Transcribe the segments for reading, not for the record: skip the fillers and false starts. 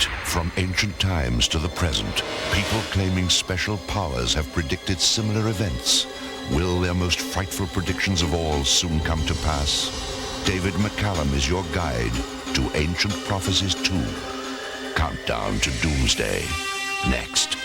Yet, from ancient times to the present, people claiming special powers have predicted similar events. Will their most frightful predictions of all soon come to pass? David McCallum is your guide to Ancient Prophecies II. Countdown to Doomsday. Next.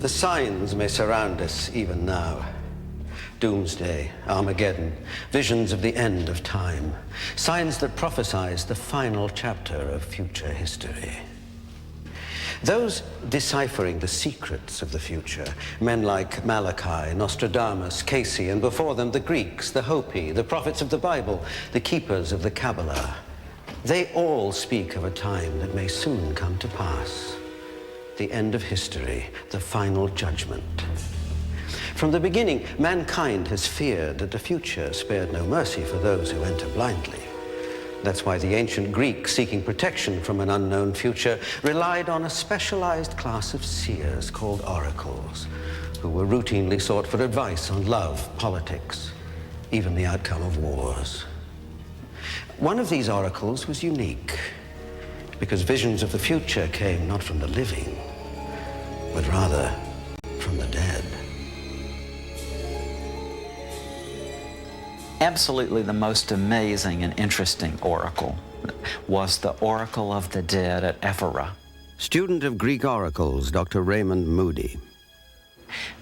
The signs may surround us even now. Doomsday, Armageddon, visions of the end of time, signs that prophesize the final chapter of future history. Those deciphering the secrets of the future, men like Malachi, Nostradamus, Casey, and before them the Greeks, the Hopi, the prophets of the Bible, the keepers of the Kabbalah, they all speak of a time that may soon come to pass. The end of history, the final judgment. From the beginning, mankind has feared that the future spared no mercy for those who enter blindly. That's why the ancient Greeks, seeking protection from an unknown future, relied on a specialized class of seers called oracles, who were routinely sought for advice on love, politics, even the outcome of wars. One of these oracles was unique, because visions of the future came not from the living, but rather from the dead. Absolutely the most amazing and interesting oracle was the Oracle of the Dead at Ephora. Student of Greek oracles, Dr. Raymond Moody.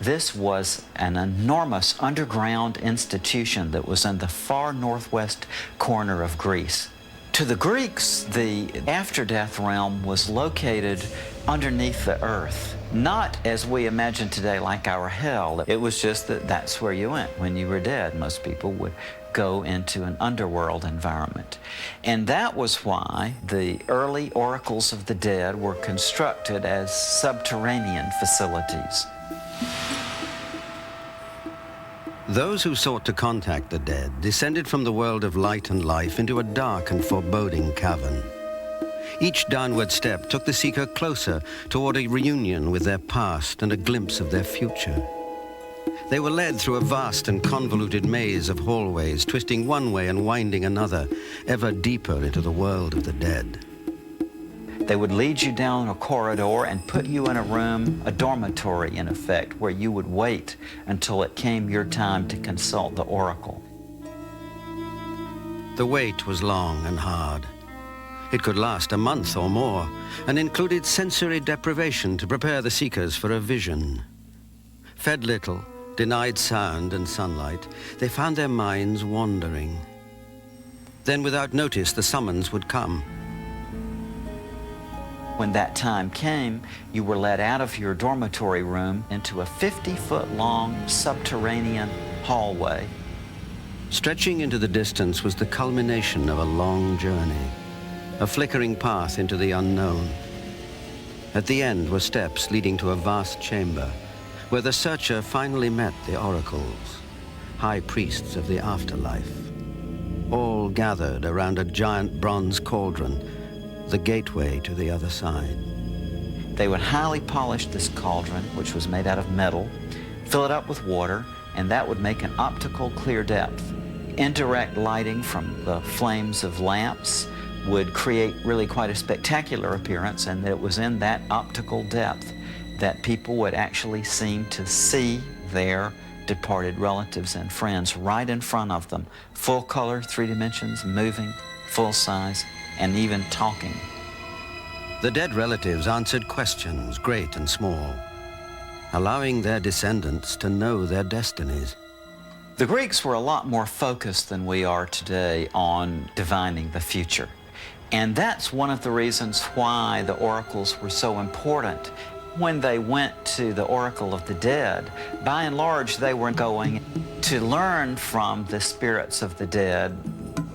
This was an enormous underground institution that was in the far northwest corner of Greece. To the Greeks, the after-death realm was located underneath the earth, not as we imagine today like our hell. It was just that that's where you went when you were dead. Most people would go into an underworld environment. And that was why the early oracles of the dead were constructed as subterranean facilities. Those who sought to contact the dead descended from the world of light and life into a dark and foreboding cavern. Each downward step took the seeker closer toward a reunion with their past and a glimpse of their future. They were led through a vast and convoluted maze of hallways, twisting one way and winding another, ever deeper into the world of the dead. They would lead you down a corridor and put you in a room, a dormitory in effect, where you would wait until it came your time to consult the oracle. The wait was long and hard. It could last a month or more, and included sensory deprivation to prepare the seekers for a vision. Fed little, denied sound and sunlight, they found their minds wandering. Then, without notice, the summons would come. When that time came, you were led out of your dormitory room into a 50-foot long subterranean hallway. Stretching into the distance was the culmination of a long journey, a flickering path into the unknown. At the end were steps leading to a vast chamber, where the searcher finally met the oracles, high priests of the afterlife, all gathered around a giant bronze cauldron, the gateway to the other side. They would highly polish this cauldron, which was made out of metal, fill it up with water, and that would make an optical clear depth. Indirect lighting from the flames of lamps would create really quite a spectacular appearance, and it was in that optical depth that people would actually seem to see their departed relatives and friends right in front of them, full color, 3 dimensions, moving, full size, and even talking. The dead relatives answered questions, great and small, allowing their descendants to know their destinies. The Greeks were a lot more focused than we are today on divining the future. And that's one of the reasons why the oracles were so important. When they went to the oracle of the dead, by and large, they were going to learn from the spirits of the dead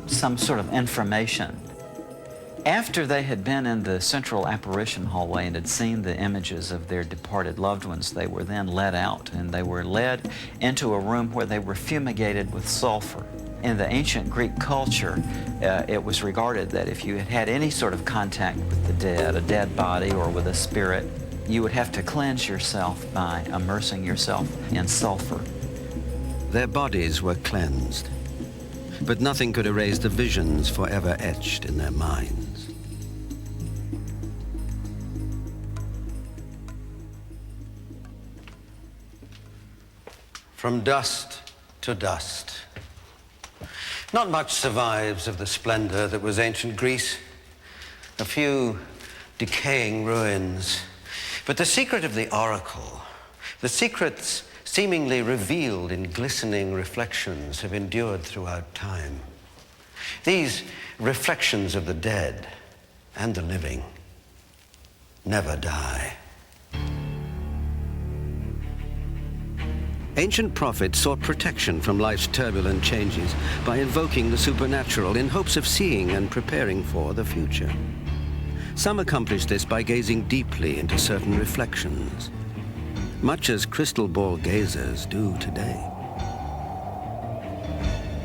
some sort of information. After they had been in the central apparition hallway and had seen the images of their departed loved ones, they were then led out, and they were led into a room where they were fumigated with sulfur. In the ancient Greek culture, it was regarded that if you had had any sort of contact with the dead, a dead body or with a spirit, you would have to cleanse yourself by immersing yourself in sulfur. Their bodies were cleansed, but nothing could erase the visions forever etched in their minds. From dust to dust. Not much survives of the splendor that was ancient Greece. A few decaying ruins. But the secret of the oracle, the secrets seemingly revealed in glistening reflections, have endured throughout time. These reflections of the dead and the living never die. Ancient prophets sought protection from life's turbulent changes by invoking the supernatural in hopes of seeing and preparing for the future. Some accomplished this by gazing deeply into certain reflections, much as crystal ball gazers do today.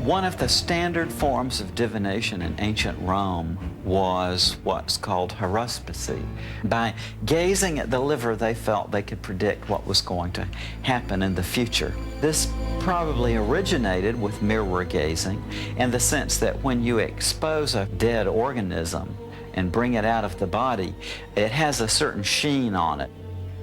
One of the standard forms of divination in ancient Rome was what's called haruspicy. By gazing at the liver, they felt they could predict what was going to happen in the future. This probably originated with mirror gazing in the sense that when you expose a dead organism and bring it out of the body, it has a certain sheen on it.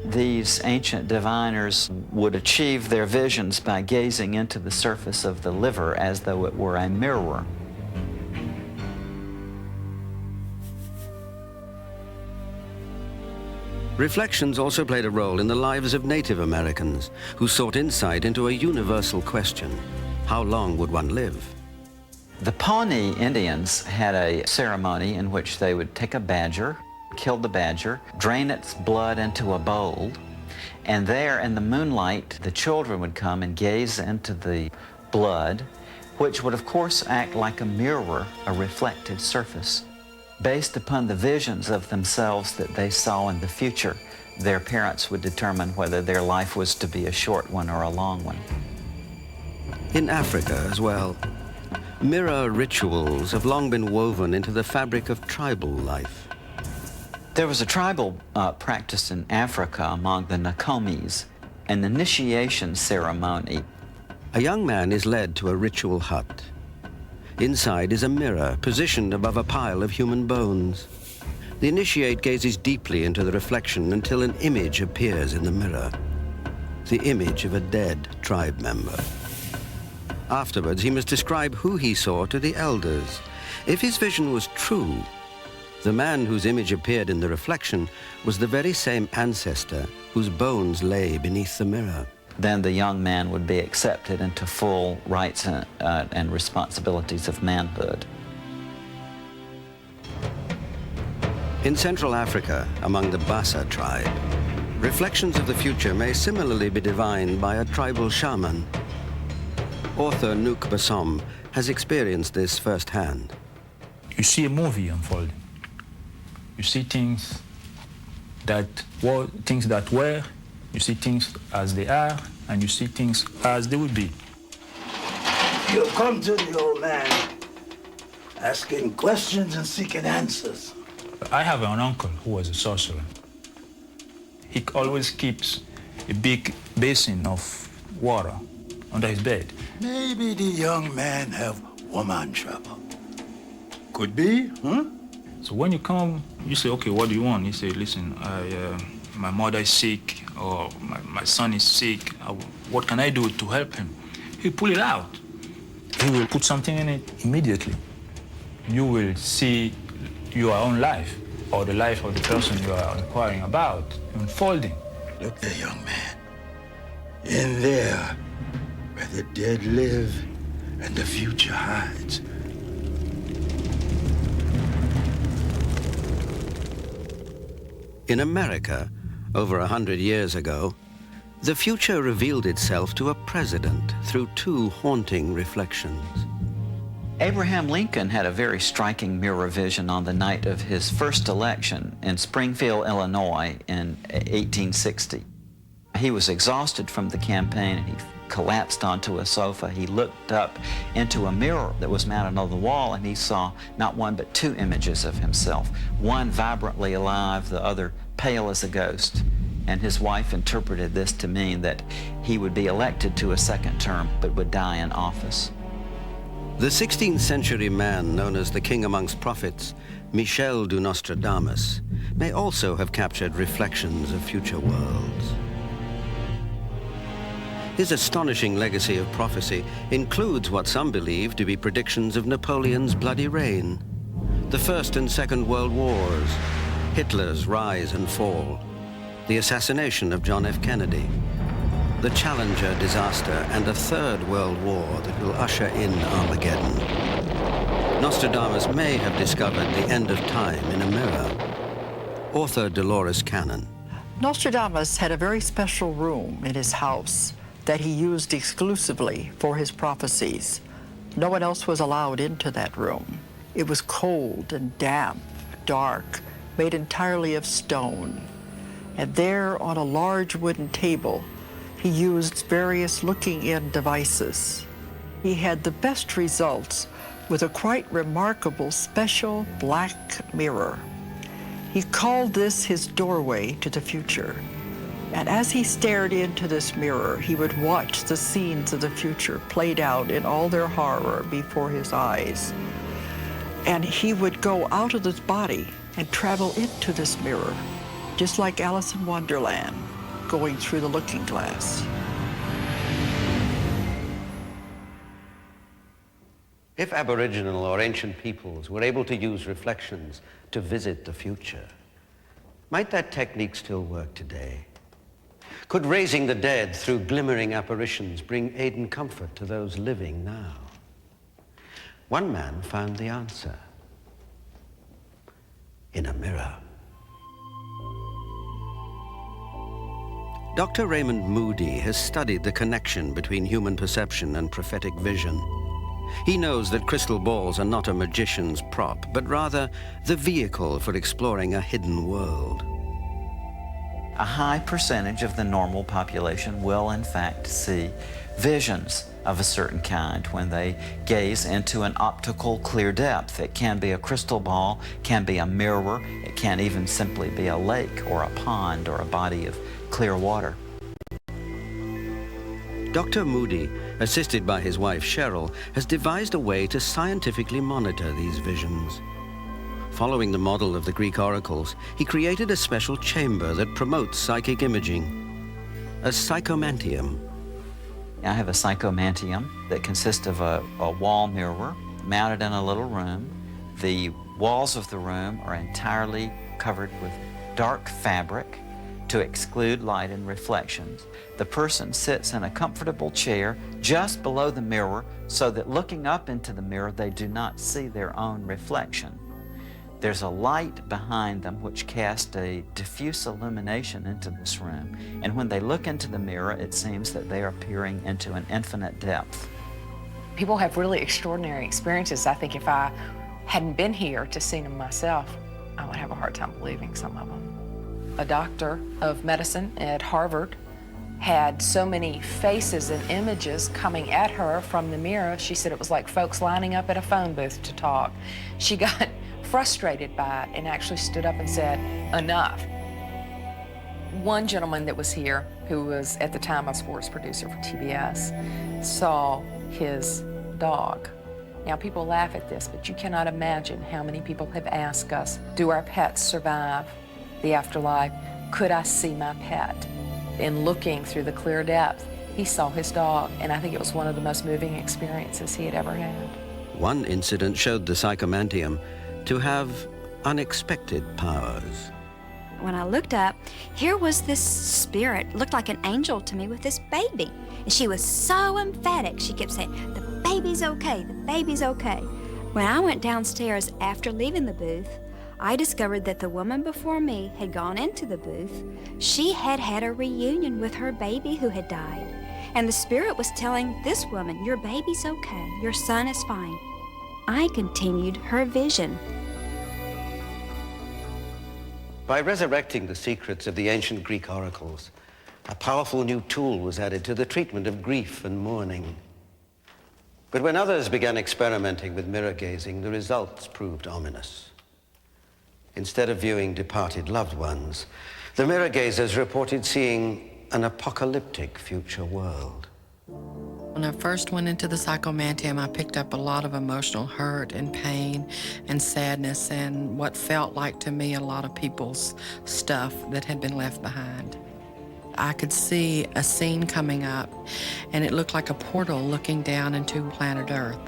These ancient diviners would achieve their visions by gazing into the surface of the liver as though it were a mirror. Reflections also played a role in the lives of Native Americans, who sought insight into a universal question: how long would one live? The Pawnee Indians had a ceremony in which they would take a badger, kill the badger, drain its blood into a bowl, and there in the moonlight, the children would come and gaze into the blood, which would of course act like a mirror, a reflected surface. Based upon the visions of themselves that they saw in the future, their parents would determine whether their life was to be a short one or a long one. In Africa as well, mirror rituals have long been woven into the fabric of tribal life. There was a tribal practice in Africa among the Nakomis, an initiation ceremony. A young man is led to a ritual hut. Inside is a mirror positioned above a pile of human bones. The initiate gazes deeply into the reflection until an image appears in the mirror, the image of a dead tribe member. Afterwards, he must describe who he saw to the elders. If his vision was true, the man whose image appeared in the reflection was the very same ancestor whose bones lay beneath the mirror. Then the young man would be accepted into full rights and responsibilities of manhood. In Central Africa, among the Bassa tribe, reflections of the future may similarly be divined by a tribal shaman. Author Nouk Bassom has experienced this firsthand. You see a movie unfolding. You see things that were, you see things as they are, and you see things as they would be. You come to the old man asking questions and seeking answers. I have an uncle who was a sorcerer. He always keeps a big basin of water under his bed. Maybe the young man have woman trouble. Could be, huh? So when you come, you say, okay, what do you want? He say, listen, my mother is sick, or my son is sick. What can I do to help him? He pull it out. He will put something in it immediately. You will see your own life, or the life of the person you are inquiring about, unfolding. Look there, young man. In there, where the dead live and the future hides. In America, over 100 years ago, the future revealed itself to a president through two haunting reflections. Abraham Lincoln had a very striking mirror vision on the night of his first election in Springfield, Illinois in 1860. He was exhausted from the campaign and he collapsed onto a sofa. He looked up into a mirror that was mounted on the wall and he saw not one but two images of himself, one vibrantly alive, the other pale as a ghost. And his wife interpreted this to mean that he would be elected to a second term but would die in office. The 16th century man known as the king amongst prophets, Michel du Nostradamus, may also have captured reflections of future worlds. His astonishing legacy of prophecy includes what some believe to be predictions of Napoleon's bloody reign, the First and Second World Wars, Hitler's rise and fall, the assassination of John F. Kennedy, the Challenger disaster, and a third world war that will usher in Armageddon. Nostradamus may have discovered the end of time in a mirror. Author Dolores Cannon. Nostradamus had a very special room in his house that he used exclusively for his prophecies. No one else was allowed into that room. It was cold and damp, dark, made entirely of stone. And there on a large wooden table, he used various looking-in devices. He had the best results with a quite remarkable special black mirror. He called this his doorway to the future. And as he stared into this mirror, he would watch the scenes of the future played out in all their horror before his eyes. And he would go out of his body and travel into this mirror, just like Alice in Wonderland, going through the looking glass. If Aboriginal or ancient peoples were able to use reflections to visit the future, might that technique still work today? Could raising the dead through glimmering apparitions bring aid and comfort to those living now? One man found the answer in a mirror. Dr. Raymond Moody has studied the connection between human perception and prophetic vision. He knows that crystal balls are not a magician's prop, but rather the vehicle for exploring a hidden world. A high percentage of the normal population will in fact see visions of a certain kind when they gaze into an optical clear depth. It can be a crystal ball, can be a mirror, it can even simply be a lake or a pond or a body of clear water. Dr. Moody, assisted by his wife Cheryl, has devised a way to scientifically monitor these visions. Following the model of the Greek oracles, he created a special chamber that promotes psychic imaging, a psychomantium. I have a psychomantium that consists of a wall mirror mounted in a little room. The walls of the room are entirely covered with dark fabric to exclude light and reflections. The person sits in a comfortable chair just below the mirror so that looking up into the mirror, they do not see their own reflection. There's a light behind them which casts a diffuse illumination into this room. And when they look into the mirror, it seems that they are peering into an infinite depth. People have really extraordinary experiences. I think if I hadn't been here to see them myself, I would have a hard time believing some of them. A doctor of medicine at Harvard had so many faces and images coming at her from the mirror. She said it was like folks lining up at a phone booth to talk. She got frustrated by it and actually stood up and said, enough. One gentleman that was here, who was at the time a sports producer for TBS, saw his dog. Now, people laugh at this, but you cannot imagine how many people have asked us, do our pets survive the afterlife? Could I see my pet? In looking through the clear depth, he saw his dog, and I think it was one of the most moving experiences he had ever had. One incident showed the psychomantium to have unexpected powers. When I looked up, here was this spirit, looked like an angel to me with this baby. And she was so emphatic. She kept saying, the baby's okay, the baby's okay. When I went downstairs after leaving the booth, I discovered that the woman before me had gone into the booth. She had had a reunion with her baby who had died. And the spirit was telling this woman, your baby's okay, your son is fine. I continued her vision. By resurrecting the secrets of the ancient Greek oracles, a powerful new tool was added to the treatment of grief and mourning. But when others began experimenting with mirror gazing, the results proved ominous. Instead of viewing departed loved ones, the mirror gazers reported seeing an apocalyptic future world. When I first went into the psychomantium, I picked up a lot of emotional hurt and pain and sadness and what felt like to me a lot of people's stuff that had been left behind. I could see a scene coming up, and it looked like a portal looking down into planet Earth.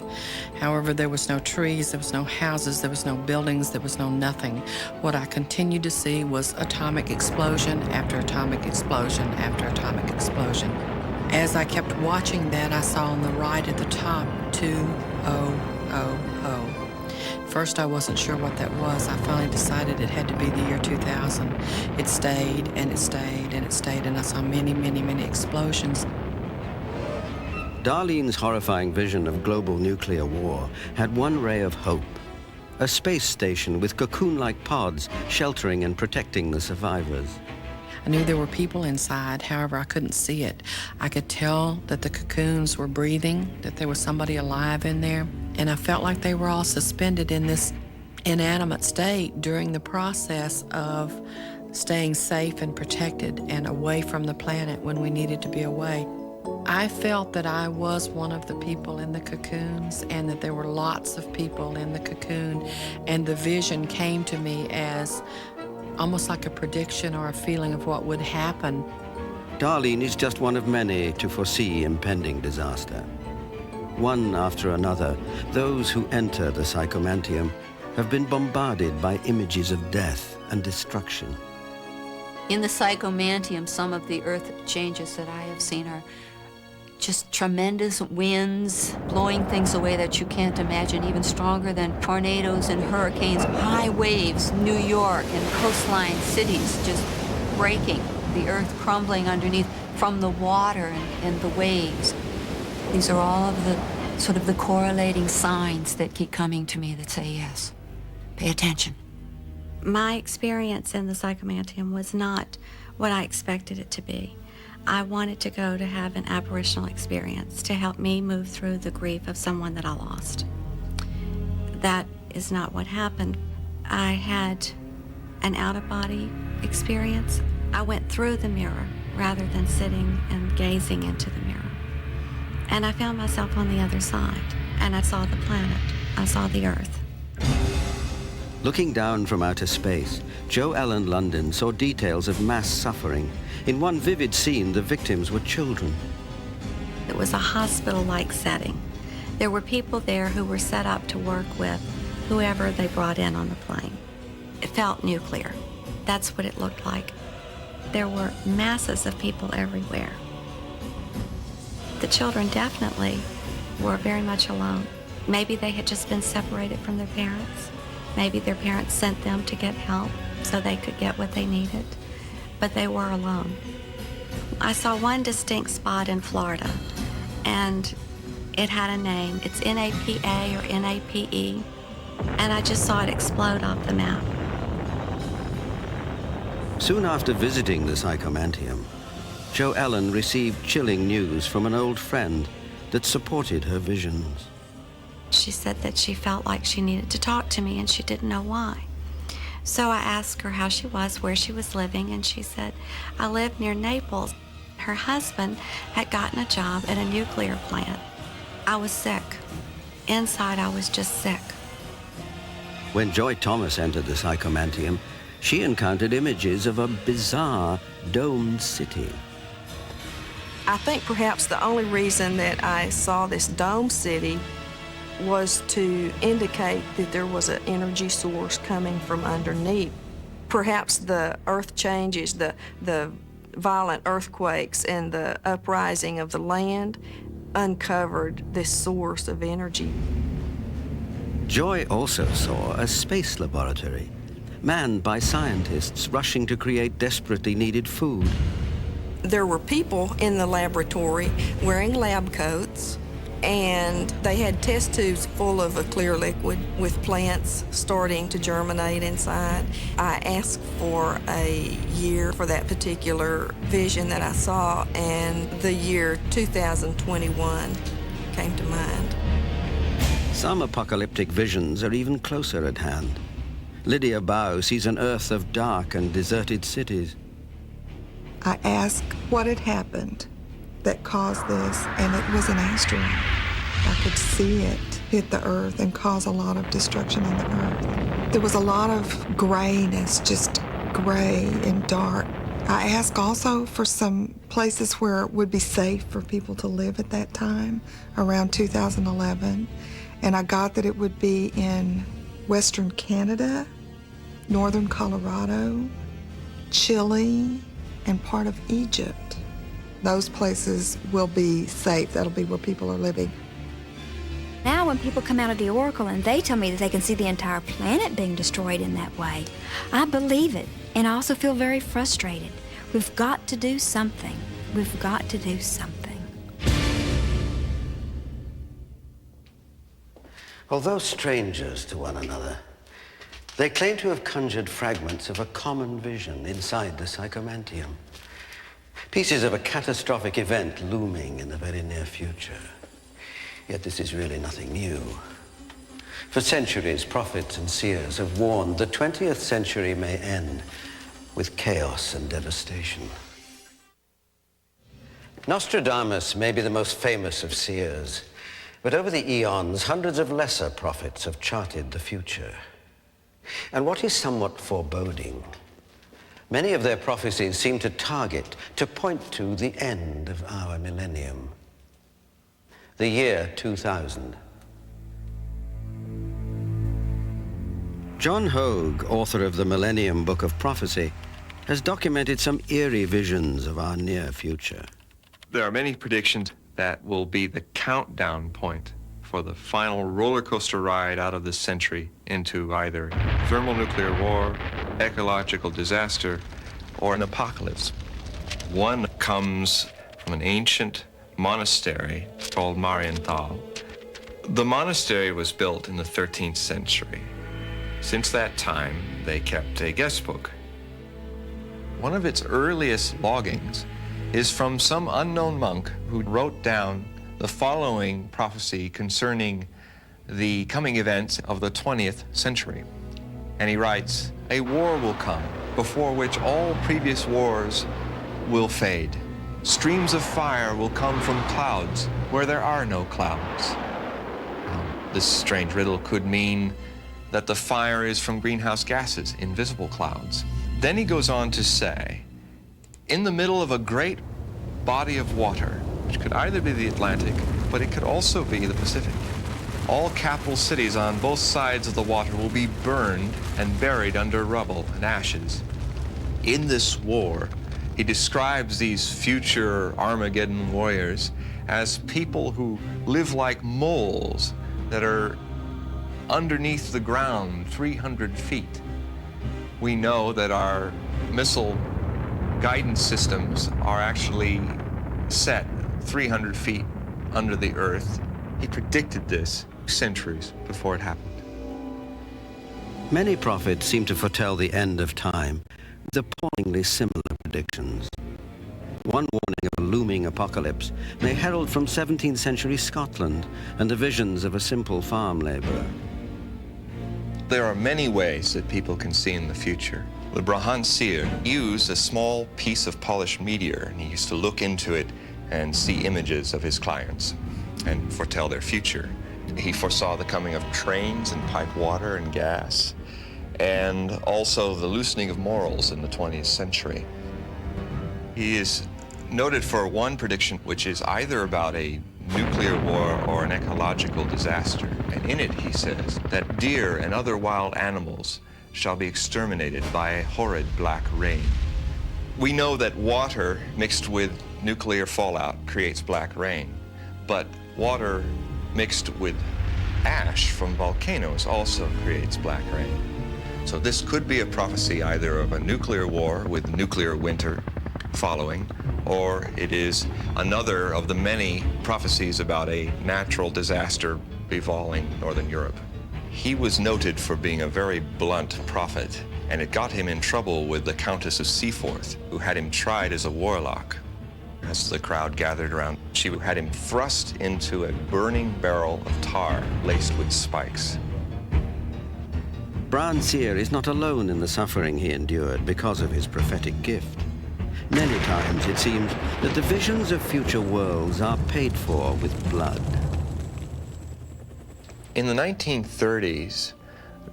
However, there was no trees, there was no houses, there was no buildings, there was no nothing. What I continued to see was atomic explosion after atomic explosion after atomic explosion. As I kept watching that, I saw on the right at the top, 2000. First, I wasn't sure what that was. I finally decided it had to be the year 2000. It stayed, and it stayed, and it stayed, and I saw many, many, many explosions. Darlene's horrifying vision of global nuclear war had one ray of hope: a space station with cocoon-like pods sheltering and protecting the survivors. I knew there were people inside, however, I couldn't see it. I could tell that the cocoons were breathing, that there was somebody alive in there, and I felt like they were all suspended in this inanimate state during the process of staying safe and protected and away from the planet when we needed to be away. I felt that I was one of the people in the cocoons and that there were lots of people in the cocoon, and the vision came to me as almost like a prediction or a feeling of what would happen. Darlene is just one of many to foresee impending disaster. One after another, those who enter the psychomantium have been bombarded by images of death and destruction. In the psychomantium, some of the earth changes that I have seen are just tremendous winds blowing things away that you can't imagine, even stronger than tornadoes and hurricanes, high waves, New York and coastline cities just breaking, the earth crumbling underneath from the water and the waves. These are all of the sort of the correlating signs that keep coming to me that say, yes, pay attention. My experience in the psychomantium was not what I expected it to be. I wanted to go to have an apparitional experience to help me move through the grief of someone that I lost. That is not what happened. I had an out-of-body experience. I went through the mirror rather than sitting and gazing into the mirror. And I found myself on the other side, and I saw the planet. I saw the Earth. Looking down from outer space, Jo Ellen London saw details of mass suffering. In one vivid scene, the victims were children. It was a hospital-like setting. There were people there who were set up to work with whoever they brought in on the plane. It felt nuclear. That's what it looked like. There were masses of people everywhere. The children definitely were very much alone. Maybe they had just been separated from their parents. Maybe their parents sent them to get help so they could get what they needed, but they were alone. I saw one distinct spot in Florida, and It had a name. It's NAPA or NAPE. And I just saw it explode off the map. Soon after visiting the Psychomantium, Jo Ellen received chilling news from an old friend that supported her visions. She said that she felt like she needed to talk to me and she didn't know why. So I asked her how she was, where she was living, and she said, I live near Naples. Her husband had gotten a job at a nuclear plant. I was sick. Inside, I was just sick. When Joy Thomas entered the Psychomantium, she encountered images of a bizarre domed city. I think perhaps the only reason that I saw this dome city was to indicate that there was an energy source coming from underneath. Perhaps the earth changes, the violent earthquakes and the uprising of the land uncovered this source of energy. Joy also saw a space laboratory, manned by scientists rushing to create desperately needed food. There were people in the laboratory wearing lab coats, and they had test tubes full of a clear liquid with plants starting to germinate inside. I asked for a year for that particular vision that I saw, and the year 2021 came to mind. Some apocalyptic visions are even closer at hand. Lydia Bow sees an earth of dark and deserted cities. I asked what had happened that caused this, and it was an asteroid. I could see it hit the earth and cause a lot of destruction on the earth. There was a lot of grayness, just gray and dark. I asked also for some places where it would be safe for people to live at that time, around 2011, and I got that it would be in Western Canada, Northern Colorado, Chile, and part of Egypt. Those places will be safe. That'll be where people are living. Now when people come out of the Oracle and they tell me that they can see the entire planet being destroyed in that way, I believe it, and I also feel very frustrated. We've got to do something. We've got to do something. Although strangers to one another, they claim to have conjured fragments of a common vision inside the Psychomantium. Pieces of a catastrophic event looming in the very near future. Yet this is really nothing new. For centuries, prophets and seers have warned the 20th century may end with chaos and devastation. Nostradamus may be the most famous of seers, but over the eons, hundreds of lesser prophets have charted the future. And what is somewhat foreboding, many of their prophecies seem to target, to point to the end of our millennium, the year 2000. John Hogue, author of the Millennium Book of Prophecy, has documented some eerie visions of our near future. There are many predictions that will be the countdown point for the final roller coaster ride out of this century into either thermonuclear war, ecological disaster, or an apocalypse. One comes from an ancient monastery called Marienthal. The monastery was built in the 13th century. Since that time, they kept a guest book. One of its earliest loggings is from some unknown monk who wrote down the following prophecy concerning the coming events of the 20th century. And he writes, "A war will come before which all previous wars will fade. Streams of fire will come from clouds where there are no clouds." This strange riddle could mean that the fire is from greenhouse gases, invisible clouds. Then he goes on to say, in the middle of a great body of water, which could either be the Atlantic, but it could also be the Pacific, all capital cities on both sides of the water will be burned and buried under rubble and ashes. In this war, he describes these future Armageddon warriors as people who live like moles that are underneath the ground 300 feet. We know that our missile guidance systems are actually set 300 feet under the earth, He predicted this centuries before it happened. Many prophets seem to foretell the end of time with appallingly similar predictions. One warning of a looming apocalypse may herald from 17th century Scotland and the visions of a simple farm laborer. There are many ways that people can see in the future. The Brahan seer used a small piece of polished meteor, and he used to look into it and see images of his clients and foretell their future. He foresaw the coming of trains and piped water and gas, and also the loosening of morals in the 20th century. He is noted for one prediction, which is either about a nuclear war or an ecological disaster. And in it, he says that deer and other wild animals shall be exterminated by a horrid black rain. We know that water mixed with nuclear fallout creates black rain, but water mixed with ash from volcanoes also creates black rain. So this could be a prophecy either of a nuclear war with nuclear winter following, or it is another of the many prophecies about a natural disaster befalling Northern Europe. He was noted for being a very blunt prophet, and it got him in trouble with the Countess of Seaforth, who had him tried as a warlock. As the crowd gathered around, she had him thrust into a burning barrel of tar laced with spikes. Brahan seer is not alone in the suffering he endured because of his prophetic gift. Many times it seems that the visions of future worlds are paid for with blood. In the 1930s,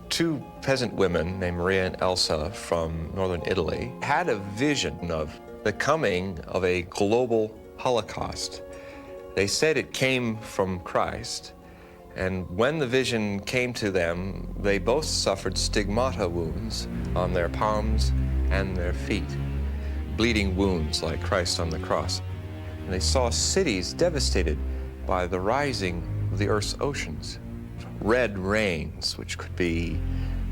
two peasant women named Maria and Elsa from northern Italy had a vision of the coming of a global Holocaust. They said it came from Christ, and when the vision came to them, they both suffered stigmata wounds on their palms and their feet, bleeding wounds like Christ on the cross. And they saw cities devastated by the rising of the Earth's oceans. Red rains, which could be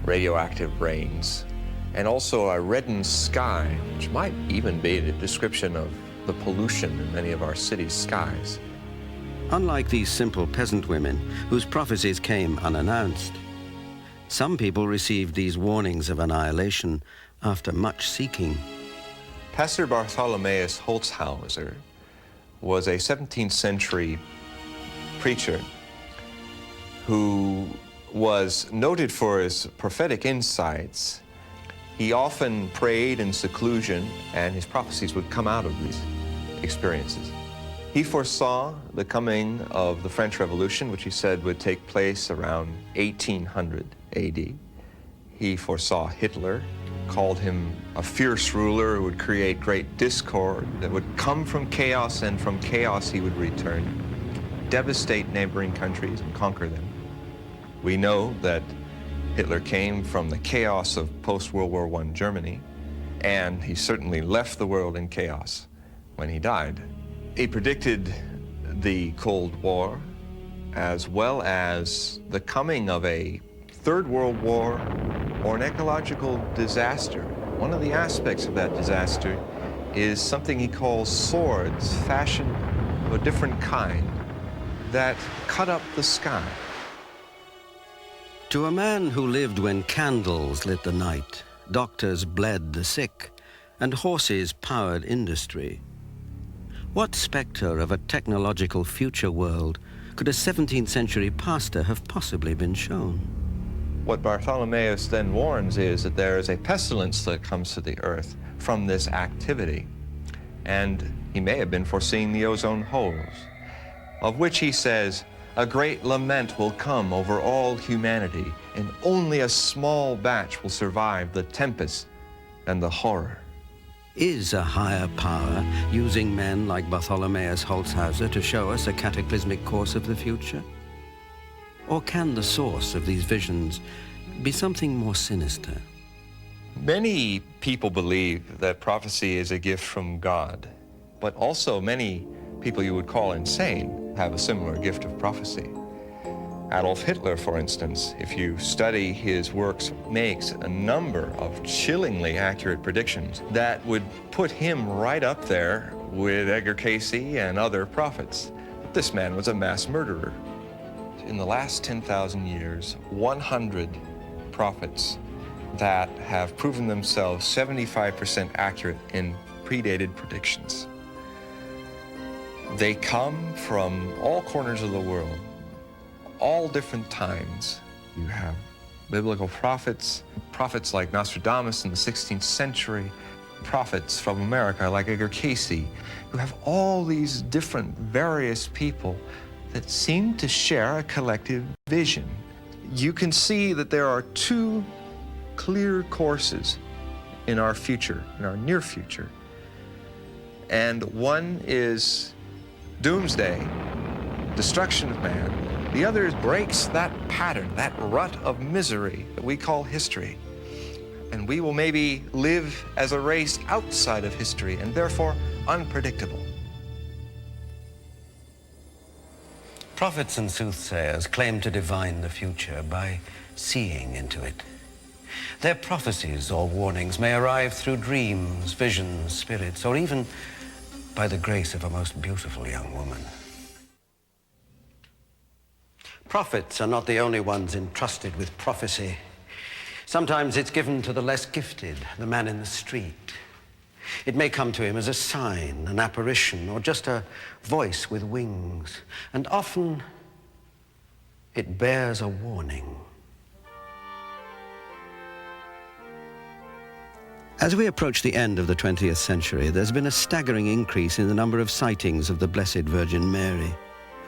radioactive rains, and also a reddened sky, which might even be a description of the pollution in many of our cities' skies. Unlike these simple peasant women whose prophecies came unannounced, some people received these warnings of annihilation after much seeking. Pastor Bartholomeus Holzhauser was a 17th century preacher who was noted for his prophetic insights. He often prayed in seclusion, and his prophecies would come out of these experiences. He foresaw the coming of the French Revolution, which he said would take place around 1800 AD. He foresaw Hitler, called him a fierce ruler who would create great discord that would come from chaos, and from chaos he would return, devastate neighboring countries and conquer them. We know that Hitler came from the chaos of post-World War I Germany, and he certainly left the world in chaos when he died. He predicted the Cold War, as well as the coming of a Third World War or an ecological disaster. One of the aspects of that disaster is something he calls swords, fashioned of a different kind, that cut up the sky. To a man who lived when candles lit the night, doctors bled the sick, and horses powered industry, what specter of a technological future world could a 17th century pastor have possibly been shown? What Bartholomeus then warns is that there is a pestilence that comes to the earth from this activity. And he may have been foreseeing the ozone holes, of which he says, a great lament will come over all humanity, and only a small batch will survive the tempest and the horror. Is a higher power using men like Bartholomeus Holzhauser to show us a cataclysmic course of the future? Or can the source of these visions be something more sinister? Many people believe that prophecy is a gift from God, but also many people you would call insane have a similar gift of prophecy. Adolf Hitler, for instance, if you study his works, makes a number of chillingly accurate predictions that would put him right up there with Edgar Cayce and other prophets. But this man was a mass murderer. in the last 10,000 years 100 prophets that have proven themselves 75% accurate in predated predictions. They come from all corners of the world, all different times. You have biblical prophets, prophets like Nostradamus in the 16th century, prophets from America like Edgar Casey, who have all these different various people that seem to share a collective vision. You can see that there are two clear courses in our future, in our near future. And one is doomsday, destruction of man. The other breaks that pattern, that rut of misery that we call history. And we will maybe live as a race outside of history and therefore unpredictable. Prophets and soothsayers claim to divine the future by seeing into it. Their prophecies or warnings may arrive through dreams, visions, spirits, or even by the grace of a most beautiful young woman. Prophets are not the only ones entrusted with prophecy. Sometimes it's given to the less gifted, the man in the street. It may come to him as a sign, an apparition, or just a voice with wings. And often it bears a warning. As we approach the end of the 20th century, there's been a staggering increase in the number of sightings of the Blessed Virgin Mary.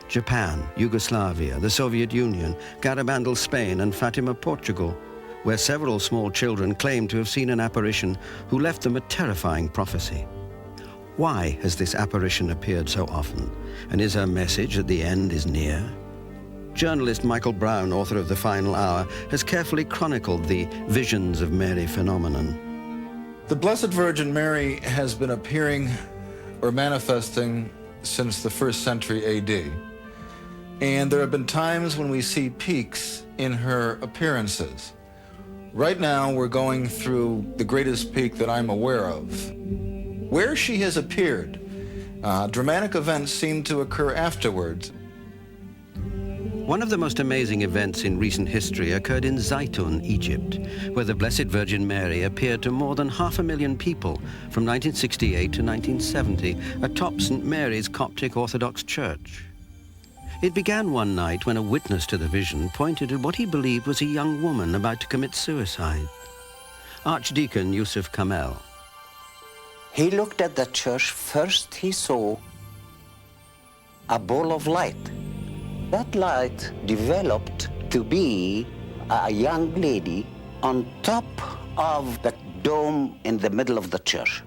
Japan, Yugoslavia, the Soviet Union, Garabandal, Spain, and Fatima, Portugal, where several small children claim to have seen an apparition who left them a terrifying prophecy. Why has this apparition appeared so often? And is her message that the end is near? Journalist Michael Brown, author of The Final Hour, has carefully chronicled the Visions of Mary phenomenon. The Blessed Virgin Mary has been appearing or manifesting since the 1st century AD. And there have been times when we see peaks in her appearances. Right now, we're going through the greatest peak that I'm aware of. Where she has appeared, dramatic events seem to occur afterwards. One of the most amazing events in recent history occurred in Zaytun, Egypt, where the Blessed Virgin Mary appeared to more than 500,000 people from 1968 to 1970 atop St. Mary's Coptic Orthodox Church. It began one night when a witness to the vision pointed at what he believed was a young woman about to commit suicide. Archdeacon Yusuf Kamel. He looked at the church. First he saw a ball of light. That light developed to be a young lady on top of the dome in the middle of the church.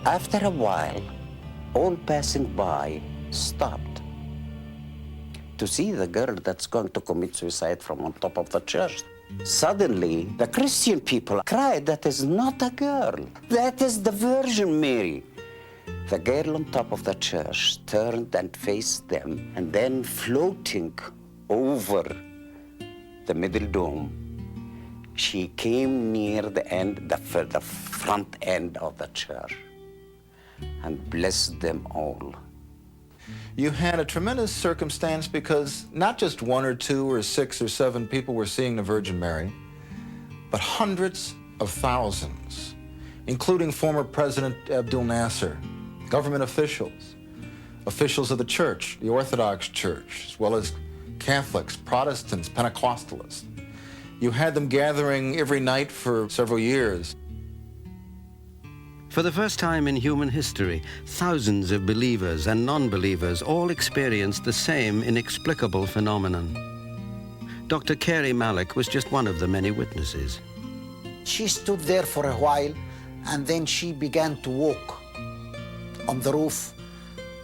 After a while, all passing by stopped to see the girl that's going to commit suicide from on top of the church. Suddenly, the Christian people cried, "That is not a girl, that is the Virgin Mary." The girl on top of the church turned and faced them, and then floating over the middle dome, she came near the end, the front end of the church, and blessed them all. You had a tremendous circumstance because not just 1 or 2 or 6 or 7 people were seeing the Virgin Mary, but hundreds of thousands, including former President Abdul Nasser, government officials, officials of the church, the Orthodox Church, as well as Catholics, Protestants, Pentecostalists. You had them gathering every night for several years. For the first time in human history, thousands of believers and non-believers all experienced the same inexplicable phenomenon. Dr. Carey Malik was just one of the many witnesses. She stood there for a while, and then she began to walk on the roof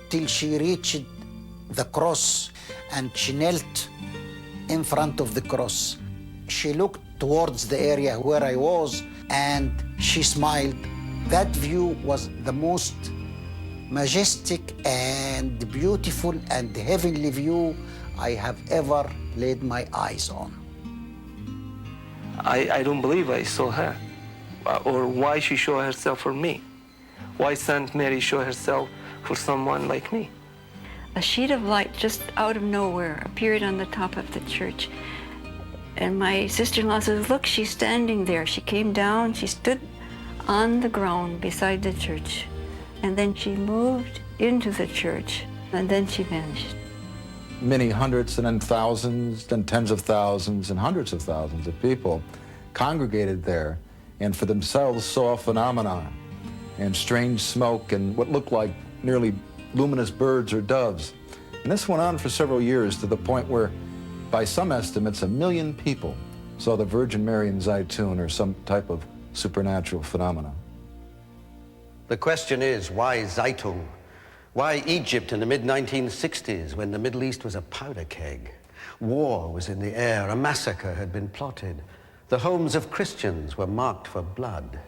till she reached the cross, and she knelt in front of the cross. She looked towards the area where I was, and she smiled. That view was the most majestic and beautiful and heavenly view I have ever laid my eyes on. I don't believe I saw her, or why she showed herself for me. Why Saint Mary show herself for someone like me? A sheet of light just out of nowhere appeared on the top of the church. And my sister-in-law says, look, she's standing there. She came down, she stood on the ground beside the church. And then she moved into the church, and then she vanished. Many hundreds and then thousands, then tens of thousands and hundreds of thousands of people congregated there and for themselves saw a phenomenon and strange smoke and what looked like nearly luminous birds or doves. And this went on for several years to the point where, by some estimates, 1 million people saw the Virgin Mary in Zaytun or some type of supernatural phenomenon. The question is, why Zaytun? Why Egypt in the mid-1960s when the Middle East was a powder keg? War was in the air, a massacre had been plotted. The homes of Christians were marked for blood.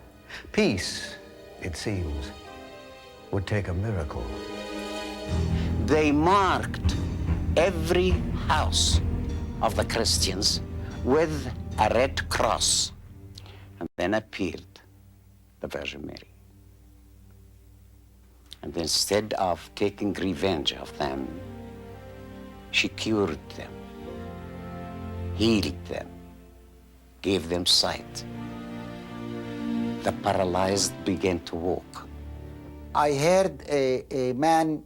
Peace, it seems, would take a miracle. They marked every house of the Christians with a red cross. And then appeared the Virgin Mary. And instead of taking revenge of them, she cured them, healed them, gave them sight. The paralyzed began to walk. I heard a man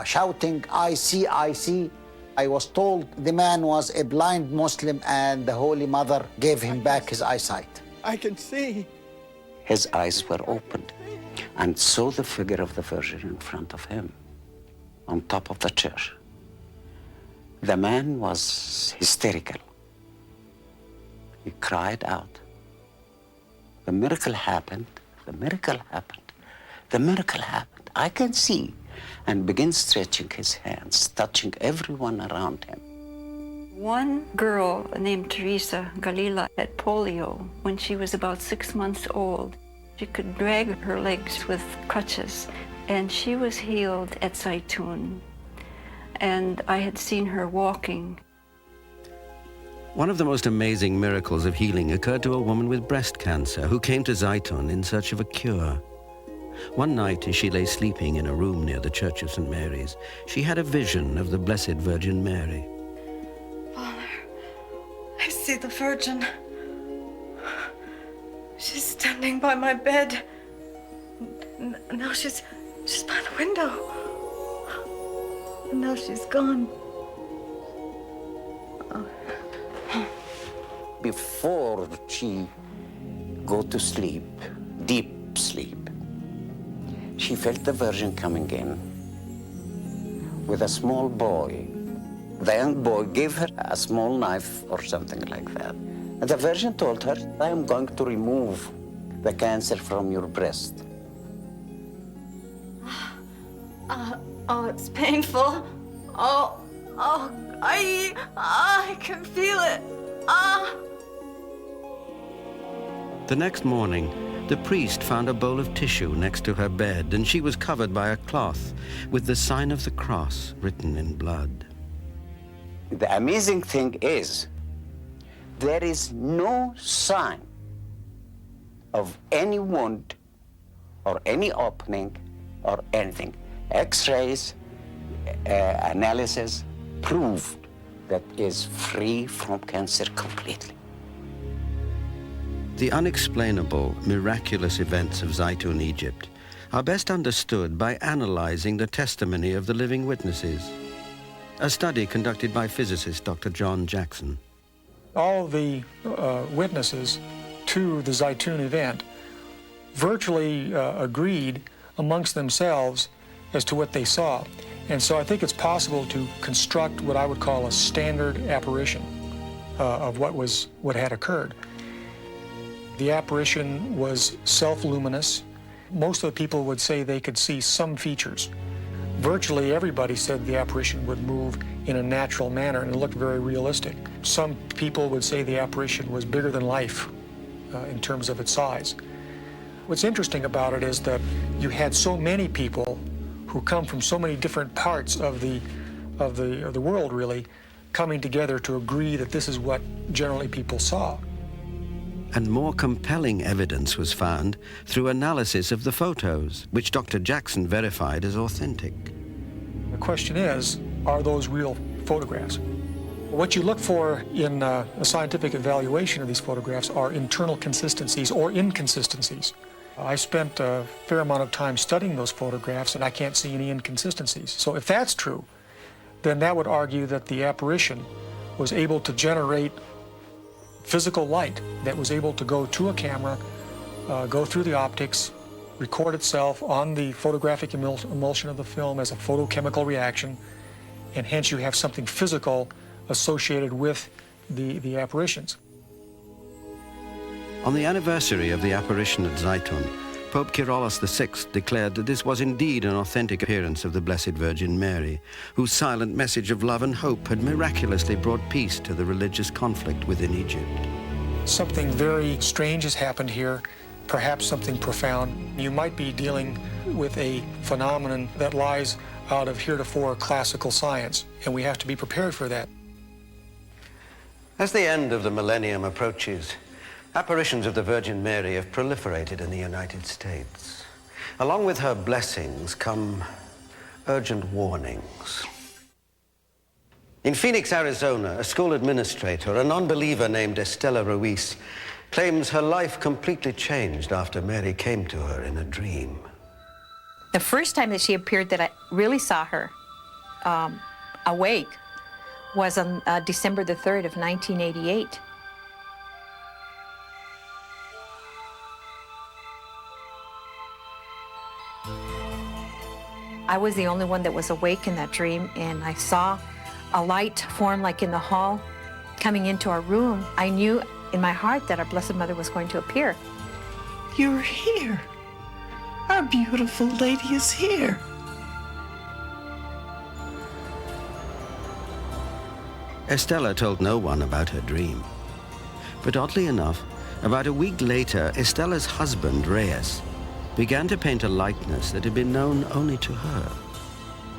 shouting, I see, I see. I was told the man was a blind Muslim and the Holy Mother gave him back his eyesight. I can see. His eyes were opened and saw the figure of the Virgin in front of him on top of the church. The man was hysterical. He cried out. The miracle happened, the miracle happened, the miracle happened. I can see. And began stretching his hands, touching everyone around him. One girl named Teresa Galila had polio when she was about 6 months old. She could drag her legs with crutches, and she was healed at Zaytun. And I had seen her walking. One of the most amazing miracles of healing occurred to a woman with breast cancer who came to Zaytun in search of a cure. One night, as she lay sleeping in a room near the Church of St. Mary's, she had a vision of the Blessed Virgin Mary. Father, I see the Virgin. She's standing by my bed. Now she's by the window. And now she's gone. Before she go to sleep, deep sleep, she felt the Virgin coming in with a small boy. The young boy gave her a small knife or something like that. And the Virgin told her, I am going to remove the cancer from your breast. Oh, it's painful. I can feel it. The next morning, the priest found a bowl of tissue next to her bed, and she was covered by a cloth with the sign of the cross written in blood. The amazing thing is, there is no sign of any wound or any opening or anything. X-rays, analysis proved that is free from cancer completely. The unexplainable, miraculous events of Zaytun, Egypt, are best understood by analyzing the testimony of the living witnesses. A study conducted by physicist Dr. John Jackson. All the witnesses to the Zaytun event virtually agreed amongst themselves as to what they saw. And so I think it's possible to construct what I would call a standard apparition of what had occurred. The apparition was self-luminous. Most of the people would say they could see some features. Virtually everybody said the apparition would move in a natural manner and it looked very realistic. Some people would say the apparition was bigger than life in terms of its size. What's interesting about it is that you had so many people who come from so many different parts of the world, really, coming together to agree that this is what generally people saw. And more compelling evidence was found through analysis of the photos, which Dr. Jackson verified as authentic. The question is, are those real photographs? What you look for in a scientific evaluation of these photographs are internal consistencies or inconsistencies. I spent a fair amount of time studying those photographs, and I can't see any inconsistencies. So if that's true, then that would argue that the apparition was able to generate physical light that was able to go to a camera, go through the optics, record itself on the photographic emulsion of the film as a photochemical reaction, and hence you have something physical associated with the apparitions. On the anniversary of the apparition at Zeitun, Pope Kyrillos VI declared that this was indeed an authentic appearance of the Blessed Virgin Mary, whose silent message of love and hope had miraculously brought peace to the religious conflict within Egypt. Something very strange has happened here, perhaps something profound. You might be dealing with a phenomenon that lies out of heretofore classical science, and we have to be prepared for that. As the end of the millennium approaches, apparitions of the Virgin Mary have proliferated in the United States. Along with her blessings come urgent warnings. In Phoenix, Arizona, a school administrator, a non-believer named Estela Ruiz, claims her life completely changed after Mary came to her in a dream. The first time that she appeared that I really saw her awake was on December the 3rd of 1988. I was the only one that was awake in that dream, and I saw a light form like in the hall coming into our room. I knew in my heart that our Blessed Mother was going to appear. You're here. Our beautiful lady is here. Estela told no one about her dream. But oddly enough, about a week later, Estela's husband, Reyes, began to paint a likeness that had been known only to her.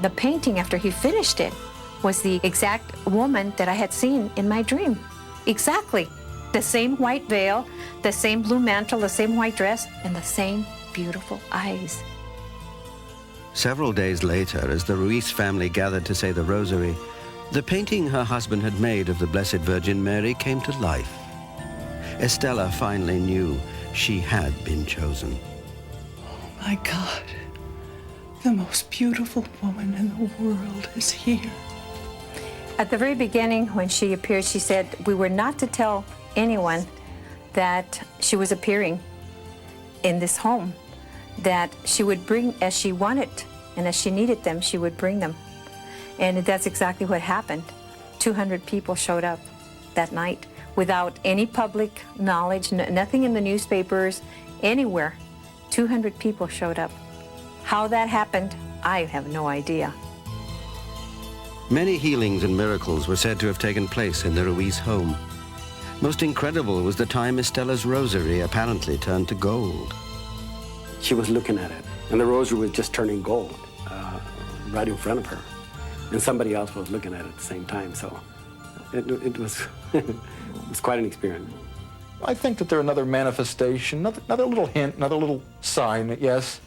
The painting, after he finished it, was the exact woman that I had seen in my dream. Exactly. The same white veil, the same blue mantle, the same white dress, and the same beautiful eyes. Several days later, as the Ruiz family gathered to say the rosary, the painting her husband had made of the Blessed Virgin Mary came to life. Estela finally knew she had been chosen. My God, the most beautiful woman in the world is here. At the very beginning, when she appeared, she said we were not to tell anyone that she was appearing in this home, that she would bring as she wanted, and as she needed them, she would bring them. And that's exactly what happened. 200 people showed up that night without any public knowledge, nothing in the newspapers, anywhere. 200 people showed up. How that happened, I have no idea. Many healings and miracles were said to have taken place in the Ruiz home. Most incredible was the time Estela's rosary apparently turned to gold. She was looking at it, and the rosary was just turning gold right in front of her. And somebody else was looking at it at the same time, so it was, it was quite an experience. I think that they're another manifestation, another little hint, another little sign that, yes,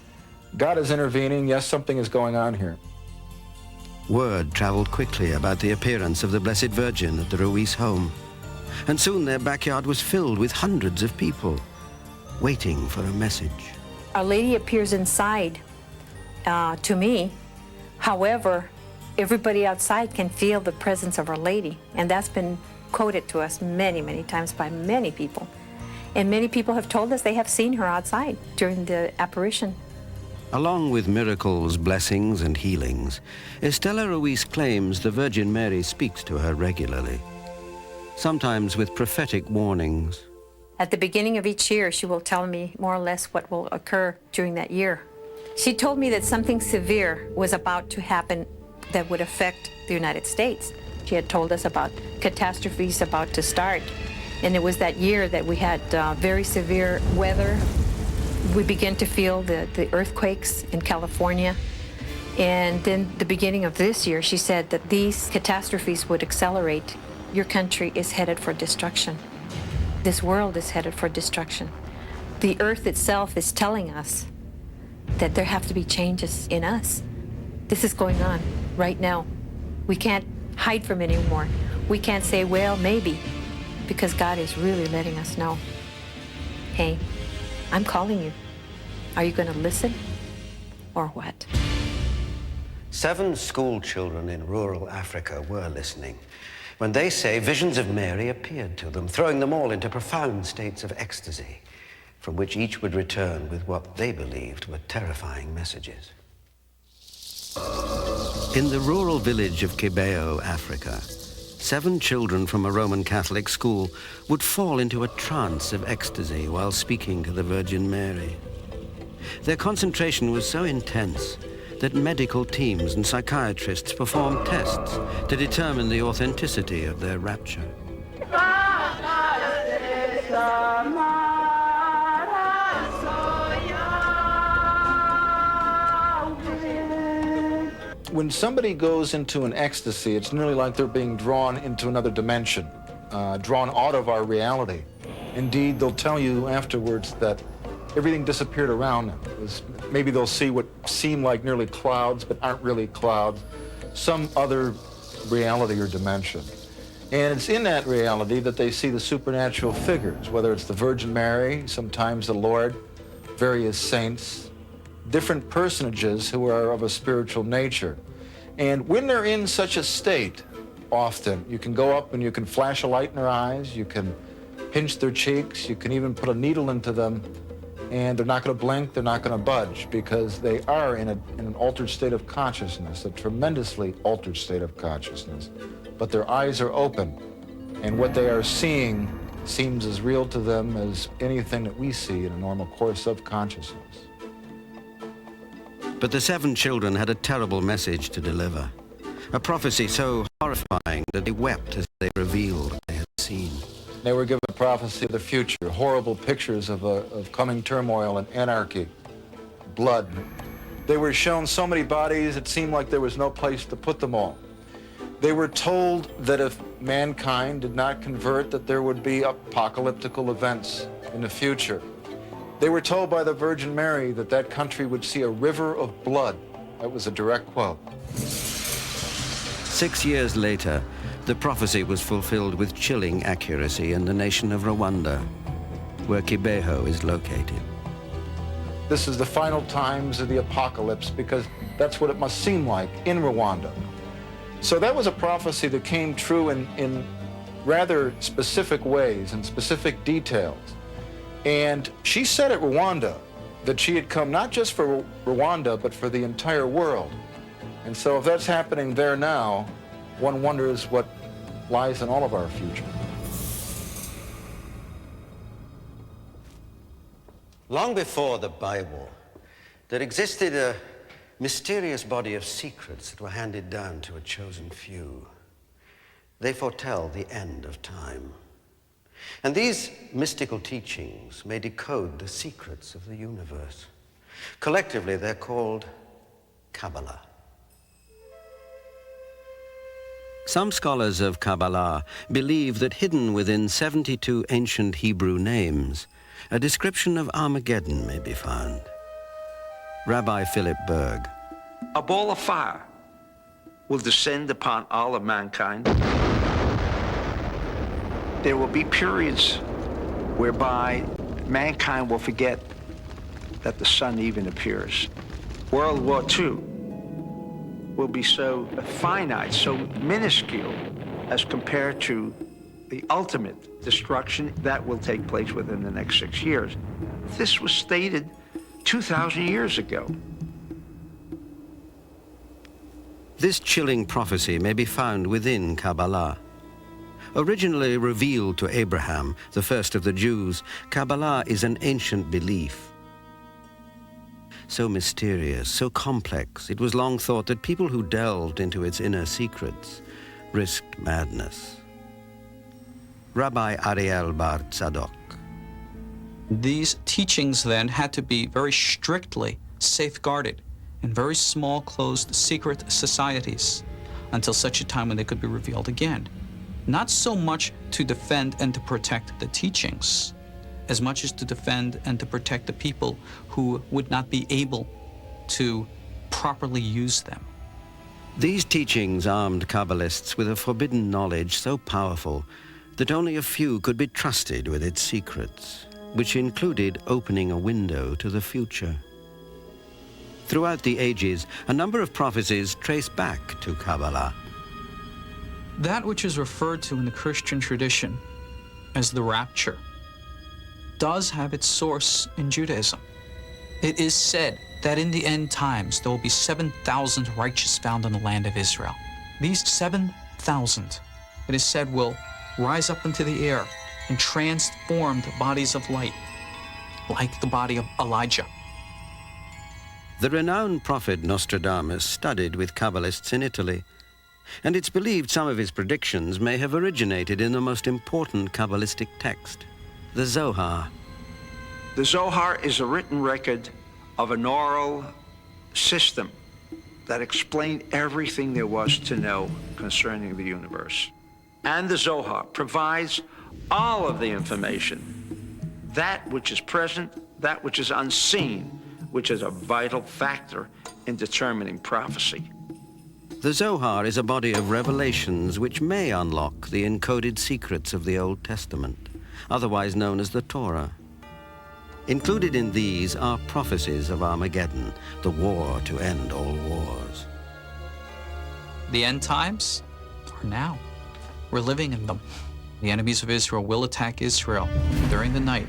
God is intervening, yes, something is going on here. Word traveled quickly about the appearance of the Blessed Virgin at the Ruiz home, and soon their backyard was filled with hundreds of people waiting for a message. Our Lady appears inside to me. However, everybody outside can feel the presence of Our Lady, and that's been quoted to us many, many times by many people. And many people have told us they have seen her outside during the apparition. Along with miracles, blessings, and healings, Estela Ruiz claims the Virgin Mary speaks to her regularly, sometimes with prophetic warnings. At the beginning of each year, she will tell me more or less what will occur during that year. She told me that something severe was about to happen that would affect the United States. She had told us about catastrophes about to start. And it was that year that we had very severe weather. We began to feel the earthquakes in California. And then the beginning of this year, she said that these catastrophes would accelerate. Your country is headed for destruction. This world is headed for destruction. The earth itself is telling us that there have to be changes in us. This is going on right now. We can't hide from it anymore. We can't say, well, maybe, because God is really letting us know, hey, I'm calling you. Are you going to listen or what? 7 school children in rural Africa were listening when they say visions of Mary appeared to them, throwing them all into profound states of ecstasy, from which each would return with what they believed were terrifying messages. In the rural village of Kibeo, Africa, 7 children from a Roman Catholic school would fall into a trance of ecstasy while speaking to the Virgin Mary. Their concentration was so intense that medical teams and psychiatrists performed tests to determine the authenticity of their rapture. When somebody goes into an ecstasy, it's nearly like they're being drawn into another dimension, drawn out of our reality. Indeed, they'll tell you afterwards that everything disappeared around them. Maybe they'll see what seem like nearly clouds, but aren't really clouds, some other reality or dimension. And it's in that reality that they see the supernatural figures, whether it's the Virgin Mary, sometimes the Lord, various saints, different personages who are of a spiritual nature. And when they're in such a state, often, you can go up and you can flash a light in their eyes, you can pinch their cheeks, you can even put a needle into them, and they're not going to blink, they're not going to budge, because they are in an altered state of consciousness, a tremendously altered state of consciousness. But their eyes are open, and what they are seeing seems as real to them as anything that we see in a normal course of consciousness. But the 7 children had a terrible message to deliver, a prophecy so horrifying that they wept as they revealed what they had seen. They were given a prophecy of the future, horrible pictures of coming turmoil and anarchy, blood. They were shown so many bodies, it seemed like there was no place to put them all. They were told that if mankind did not convert, that there would be apocalyptical events in the future. They were told by the Virgin Mary that that country would see a river of blood. That was a direct quote. 6 years later, the prophecy was fulfilled with chilling accuracy in the nation of Rwanda, where Kibeho is located. This is the final times of the apocalypse, because that's what it must seem like in Rwanda. So that was a prophecy that came true in rather specific ways and specific details. And she said at Rwanda that she had come not just for Rwanda, but for the entire world. And so if that's happening there now, one wonders what lies in all of our future. Long before the Bible, there existed a mysterious body of secrets that were handed down to a chosen few. They foretell the end of time. And these mystical teachings may decode the secrets of the universe. Collectively, they're called Kabbalah. Some scholars of Kabbalah believe that hidden within 72 ancient Hebrew names, a description of Armageddon may be found. Rabbi Philip Berg. A ball of fire will descend upon all of mankind. There will be periods whereby mankind will forget that the sun even appears. World War II will be so finite, so minuscule as compared to the ultimate destruction that will take place within the next 6 years. This was stated 2,000 years ago. This chilling prophecy may be found within Kabbalah. Originally revealed to Abraham, the first of the Jews, Kabbalah is an ancient belief. So mysterious, so complex, it was long thought that people who delved into its inner secrets risked madness. Rabbi Ariel Bar Tzadok. These teachings then had to be very strictly safeguarded in very small, closed, secret societies until such a time when they could be revealed again. Not so much to defend and to protect the teachings, as much as to defend and to protect the people who would not be able to properly use them. These teachings armed Kabbalists with a forbidden knowledge so powerful that only a few could be trusted with its secrets, which included opening a window to the future. Throughout the ages, a number of prophecies trace back to Kabbalah. That which is referred to in the Christian tradition as the rapture does have its source in Judaism. It is said that in the end times there will be 7,000 righteous found in the land of Israel. These 7,000, it is said, will rise up into the air in transformed bodies of light, like the body of Elijah. The renowned prophet Nostradamus studied with Kabbalists in Italy, and it's believed some of his predictions may have originated in the most important Kabbalistic text, the Zohar. The Zohar is a written record of an oral system that explained everything there was to know concerning the universe. And the Zohar provides all of the information, that which is present, that which is unseen, which is a vital factor in determining prophecy. The Zohar is a body of revelations which may unlock the encoded secrets of the Old Testament, otherwise known as the Torah. Included in these are prophecies of Armageddon, the war to end all wars. The end times are now. We're living in them. The enemies of Israel will attack Israel during the night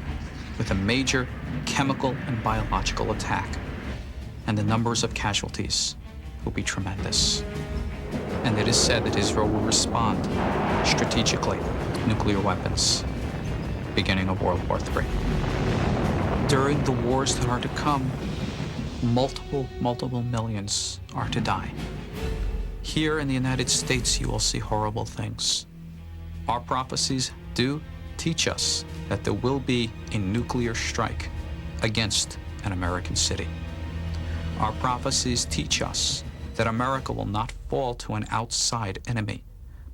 with a major chemical and biological attack, and the numbers of casualties will be tremendous. And it is said that Israel will respond strategically with nuclear weapons, beginning of World War III. During the wars that are to come, multiple millions are to die. Here in the United States, you will see horrible things. Our prophecies do teach us that there will be a nuclear strike against an American city. Our prophecies teach us that America will not fall to an outside enemy,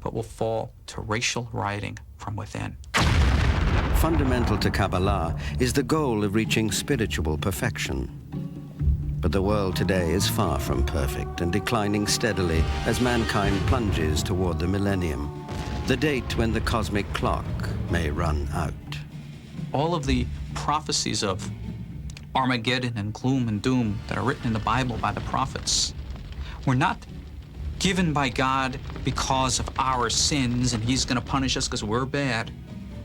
but will fall to racial rioting from within. Fundamental to Kabbalah is the goal of reaching spiritual perfection. But the world today is far from perfect and declining steadily as mankind plunges toward the millennium, the date when the cosmic clock may run out. All of the prophecies of Armageddon and gloom and doom that are written in the Bible by the prophets were not given by God because of our sins and he's going to punish us because we're bad,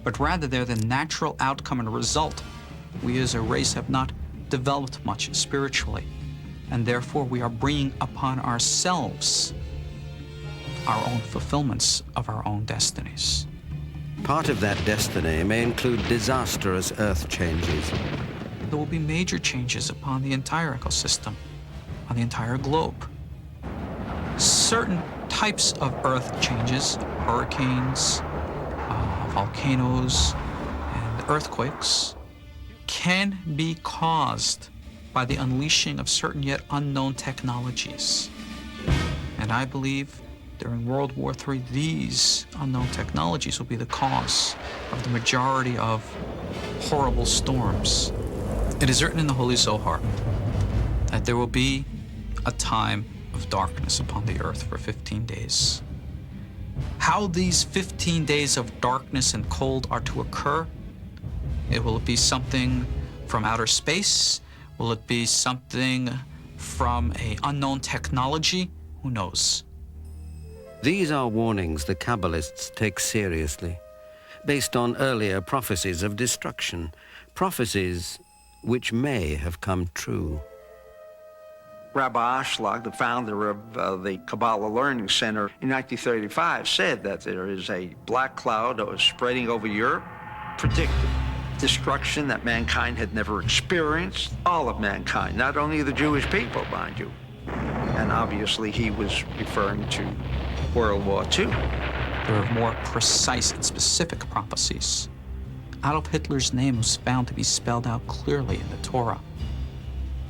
but rather they're the natural outcome and result. We as a race have not developed much spiritually, and therefore we are bringing upon ourselves our own fulfillments of our own destinies. Part of that destiny may include disastrous earth changes. There will be major changes upon the entire ecosystem, on the entire globe. Certain types of earth changes, hurricanes, volcanoes, and earthquakes, can be caused by the unleashing of certain yet unknown technologies. And I believe during World War III, these unknown technologies will be the cause of the majority of horrible storms. It is written in the Holy Zohar that there will be a time of darkness upon the earth for 15 days. How these 15 days of darkness and cold are to occur, will it be something from outer space? Will it be something from an unknown technology? Who knows? These are warnings the Kabbalists take seriously, based on earlier prophecies of destruction, prophecies which may have come true. Rabbi Ashlag, the founder of the Kabbalah Learning Center in 1935, said that there is a black cloud that was spreading over Europe, predicted destruction that mankind had never experienced, all of mankind, not only the Jewish people, mind you. And obviously he was referring to World War II. There are more precise and specific prophecies. Adolf Hitler's name was found to be spelled out clearly in the Torah,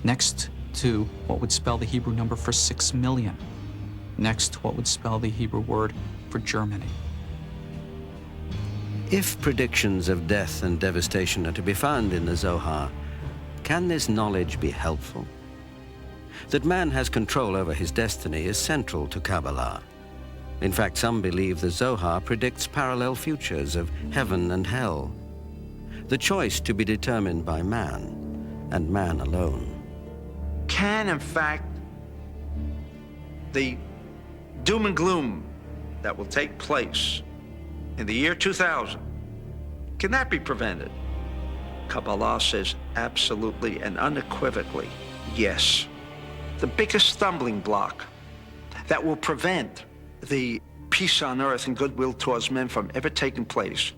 next to what would spell the Hebrew number for 6 million, next to what would spell the Hebrew word for Germany. If predictions of death and devastation are to be found in the Zohar, can this knowledge be helpful? That man has control over his destiny is central to Kabbalah. In fact, some believe the Zohar predicts parallel futures of heaven and hell. The choice to be determined by man, and man alone. Can, in fact, the doom and gloom that will take place in the year 2000, can that be prevented? Kabbalah says absolutely and unequivocally yes. The biggest stumbling block that will prevent the peace on earth and goodwill towards men from ever taking place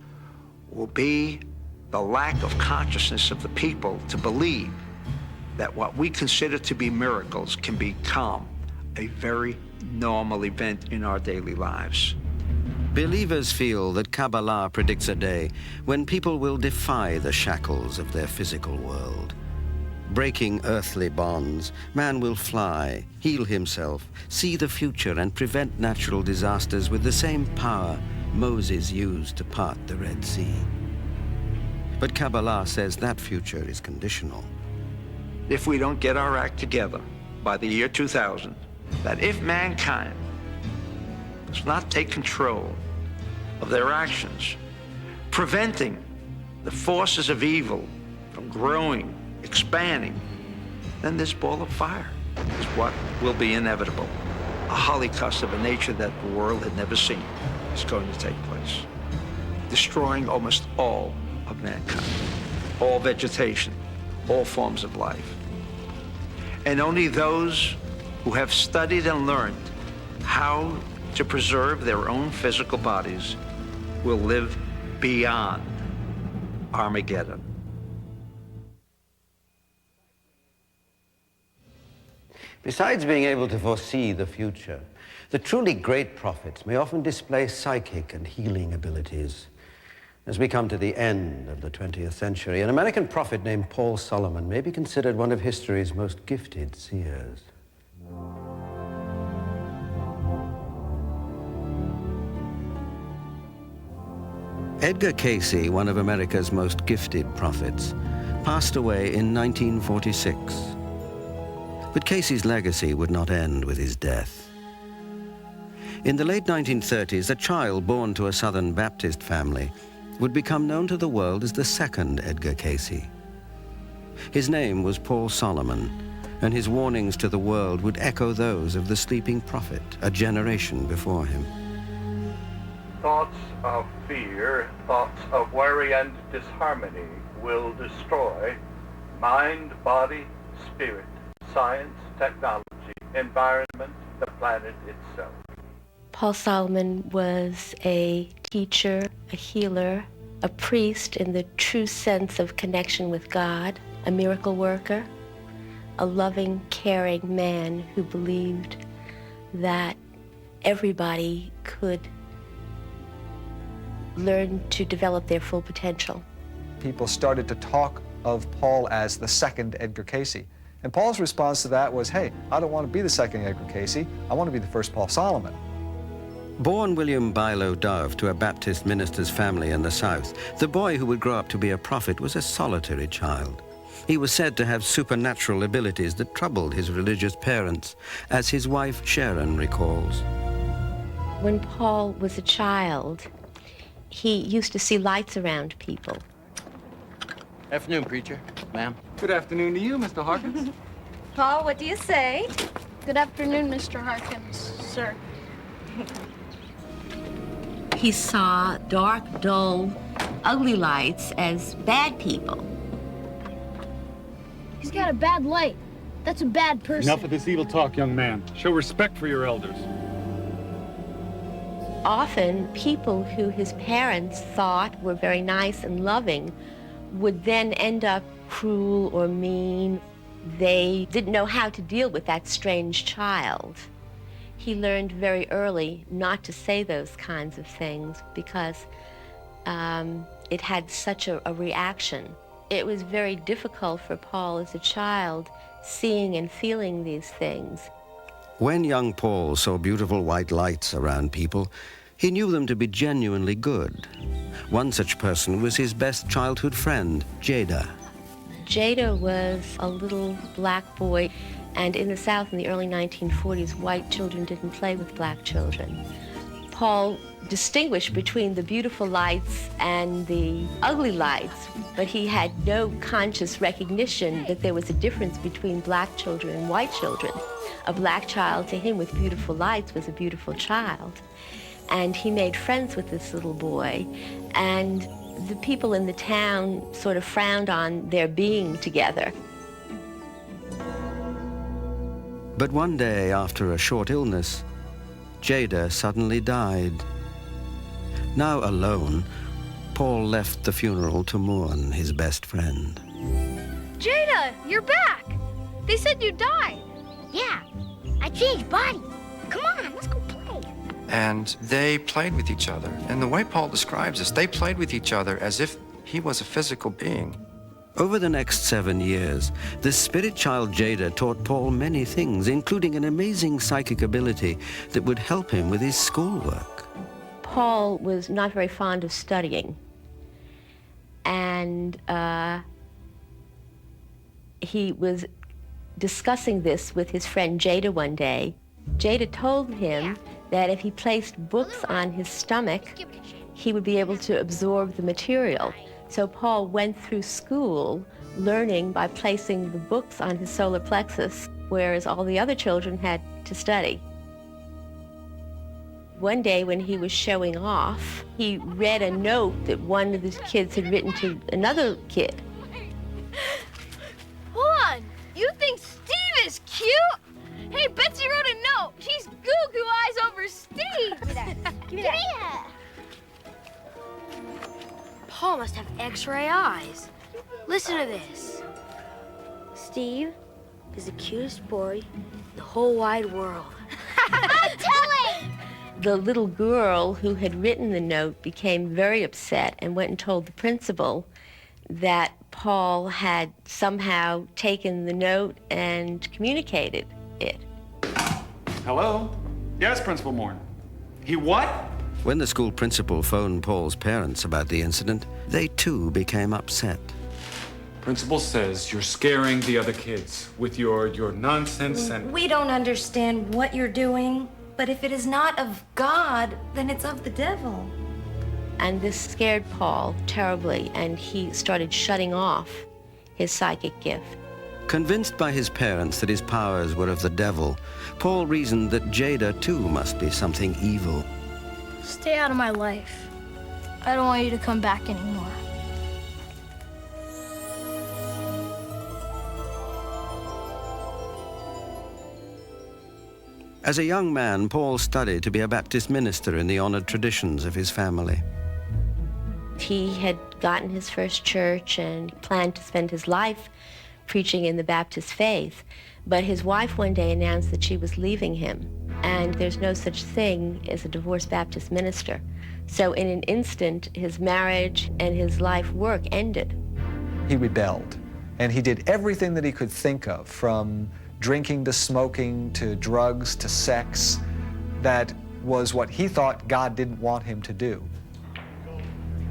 will be the lack of consciousness of the people to believe that what we consider to be miracles can become a very normal event in our daily lives. Believers feel that Kabbalah predicts a day when people will defy the shackles of their physical world. Breaking earthly bonds, man will fly, heal himself, see the future, and prevent natural disasters with the same power Moses used to part the Red Sea. But Kabbalah says that future is conditional. If we don't get our act together by the year 2000, that if mankind does not take control of their actions, preventing the forces of evil from growing, expanding, then this ball of fire is what will be inevitable. A holocaust of a nature that the world had never seen is going to take place, destroying almost all of mankind, all vegetation, all forms of life. And only those who have studied and learned how to preserve their own physical bodies will live beyond Armageddon. Besides being able to foresee the future, the truly great prophets may often display psychic and healing abilities. As we come to the end of the 20th century, an American prophet named Paul Solomon may be considered one of history's most gifted seers. Edgar Cayce, one of America's most gifted prophets, passed away in 1946. But Cayce's legacy would not end with his death. In the late 1930s, a child born to a Southern Baptist family would become known to the world as the second Edgar Cayce. His name was Paul Solomon, and his warnings to the world would echo those of the sleeping prophet a generation before him. Thoughts of fear, thoughts of worry and disharmony will destroy mind, body, spirit, science, technology, environment, the planet itself. Paul Solomon was a teacher, a healer, a priest in the true sense of connection with God, a miracle worker, a loving, caring man who believed that everybody could learn to develop their full potential. People started to talk of Paul as the second Edgar Cayce. And Paul's response to that was, hey, I don't want to be the second Edgar Cayce. I want to be the first Paul Solomon. Born William Bilo Dove to a Baptist minister's family in the South, the boy who would grow up to be a prophet was a solitary child. He was said to have supernatural abilities that troubled his religious parents, as his wife Sharon recalls. When Paul was a child, he used to see lights around people. Afternoon, preacher. Ma'am. Good afternoon to you, Mr. Harkins. Paul, what do you say? Good afternoon, Mr. Harkins, sir. He saw dark, dull, ugly lights as bad people. He's got a bad light. That's a bad person. Enough of this evil talk, young man. Show respect for your elders. Often, people who his parents thought were very nice and loving would then end up cruel or mean. They didn't know how to deal with that strange child. He learned very early not to say those kinds of things because it had such a reaction. It was very difficult for Paul as a child seeing and feeling these things. When young Paul saw beautiful white lights around people, he knew them to be genuinely good. One such person was his best childhood friend, Jada. Jada was a little black boy, And in the South in the early 1940s, white children didn't play with black children. Paul distinguished between the beautiful lights and the ugly lights, but he had no conscious recognition that there was a difference between black children and white children. A black child to him with beautiful lights was a beautiful child. And he made friends with this little boy, and the people in the town sort of frowned on their being together. But one day, after a short illness, Jada suddenly died. Now alone, Paul left the funeral to mourn his best friend. Jada, you're back! They said you died. Yeah, I changed body. Come on, let's go play. And they played with each other. And the way Paul describes this, they played with each other as if he was a physical being. Over the next 7 years, the spirit child Jada taught Paul many things, including an amazing psychic ability that would help him with his schoolwork. Paul was not very fond of studying. And he was discussing this with his friend Jada one day. Jada told him that if he placed books on his stomach, he would be able to absorb the material. So Paul went through school learning by placing the books on his solar plexus, whereas all the other children had to study. One day when he was showing off, he read a note that one of the kids had written to another kid. Hold on, you think Steve is cute? Hey, Betsy wrote a note. She's goo-goo eyes over Steve. Give me that. Give me that. Paul must have X-ray eyes. Listen to this. Steve is the cutest boy in the whole wide world. I'm telling! The little girl who had written the note became very upset and went and told the principal that Paul had somehow taken the note and communicated it. Hello? Yes, Principal Moore. He what? When the school principal phoned Paul's parents about the incident, they too became upset. Principal says you're scaring the other kids with your nonsense and... We don't understand what you're doing, but if it is not of God, then it's of the devil. And this scared Paul terribly, and he started shutting off his psychic gift. Convinced by his parents that his powers were of the devil, Paul reasoned that Jada too must be something evil. Stay out of my life. I don't want you to come back anymore. As a young man, Paul studied to be a Baptist minister in the honored traditions of his family. He had gotten his first church and planned to spend his life preaching in the Baptist faith, but his wife one day announced that she was leaving him, and there's no such thing as a divorced Baptist minister. So in an instant, his marriage and his life work ended. He rebelled, and he did everything that he could think of, from drinking to smoking to drugs to sex. That was what he thought God didn't want him to do.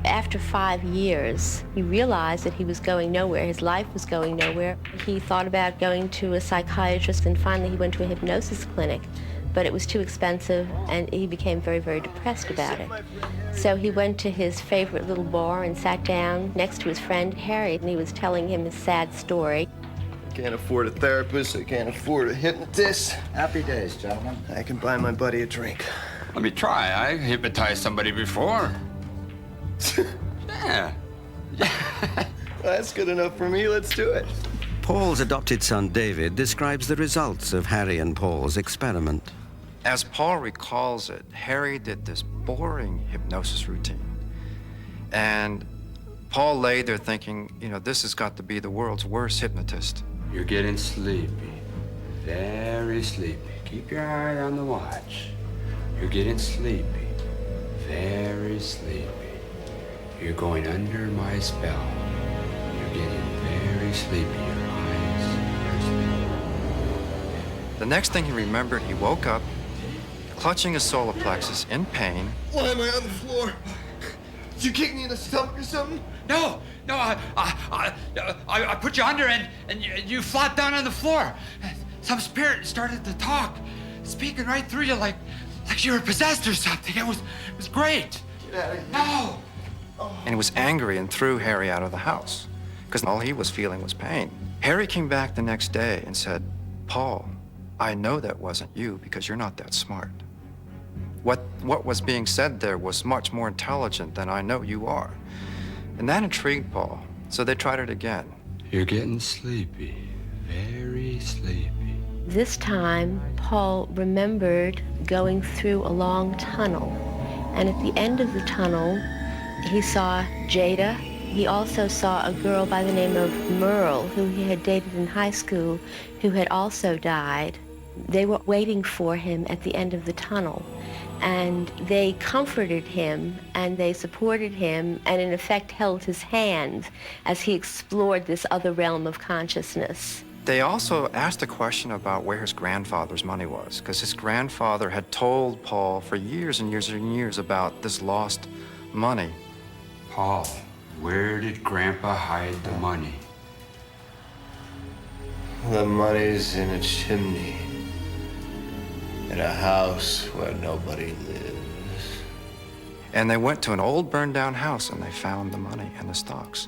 After 5 years, he realized that he was going nowhere. His life was going nowhere. He thought about going to a psychiatrist, and finally he went to a hypnosis clinic, but it was too expensive, and he became very, very depressed about it. So he went to his favorite little bar and sat down next to his friend Harry, and he was telling him his sad story. Can't afford a therapist, I can't afford a hypnotist. Happy days, gentlemen. I can buy my buddy a drink. Let me try. I hypnotized somebody before. Yeah. That's good enough for me. Let's do it. Paul's adopted son David describes the results of Harry and Paul's experiment. As Paul recalls it, Harry did this boring hypnosis routine. And Paul lay there thinking, you know, this has got to be the world's worst hypnotist. You're getting sleepy. Very sleepy. Keep your eye on the watch. You're getting sleepy. Very sleepy. You're going under my spell. You're getting very sleepy. Your eyes are sleepy. The next thing he remembered, he woke up, clutching his solar plexus in pain. Why am I on the floor? Did you kick me in the stomach or something? No, I put you under and you flopped down on the floor. some spirit started to talk, speaking right through you like you were possessed or something. It was great. Get out of here. No. And he was angry and threw Harry out of the house because all he was feeling was pain. Harry came back the next day and said, Paul, I know that wasn't you because you're not that smart. What was being said there was much more intelligent than I know you are. And that intrigued Paul, so they tried it again. You're getting sleepy, very sleepy. This time, Paul remembered going through a long tunnel. And at the end of the tunnel, he saw Jada. He also saw a girl by the name of Merle, who he had dated in high school, who had also died. They were waiting for him at the end of the tunnel. And they comforted him, and they supported him, and in effect held his hand as he explored this other realm of consciousness. They also asked a question about where his grandfather's money was, because his grandfather had told Paul for years and years and years about this lost money. Paul, where did Grandpa hide the money? The money's in a chimney. In a house where nobody lives. And they went to an old burned-down house and they found the money and the stocks.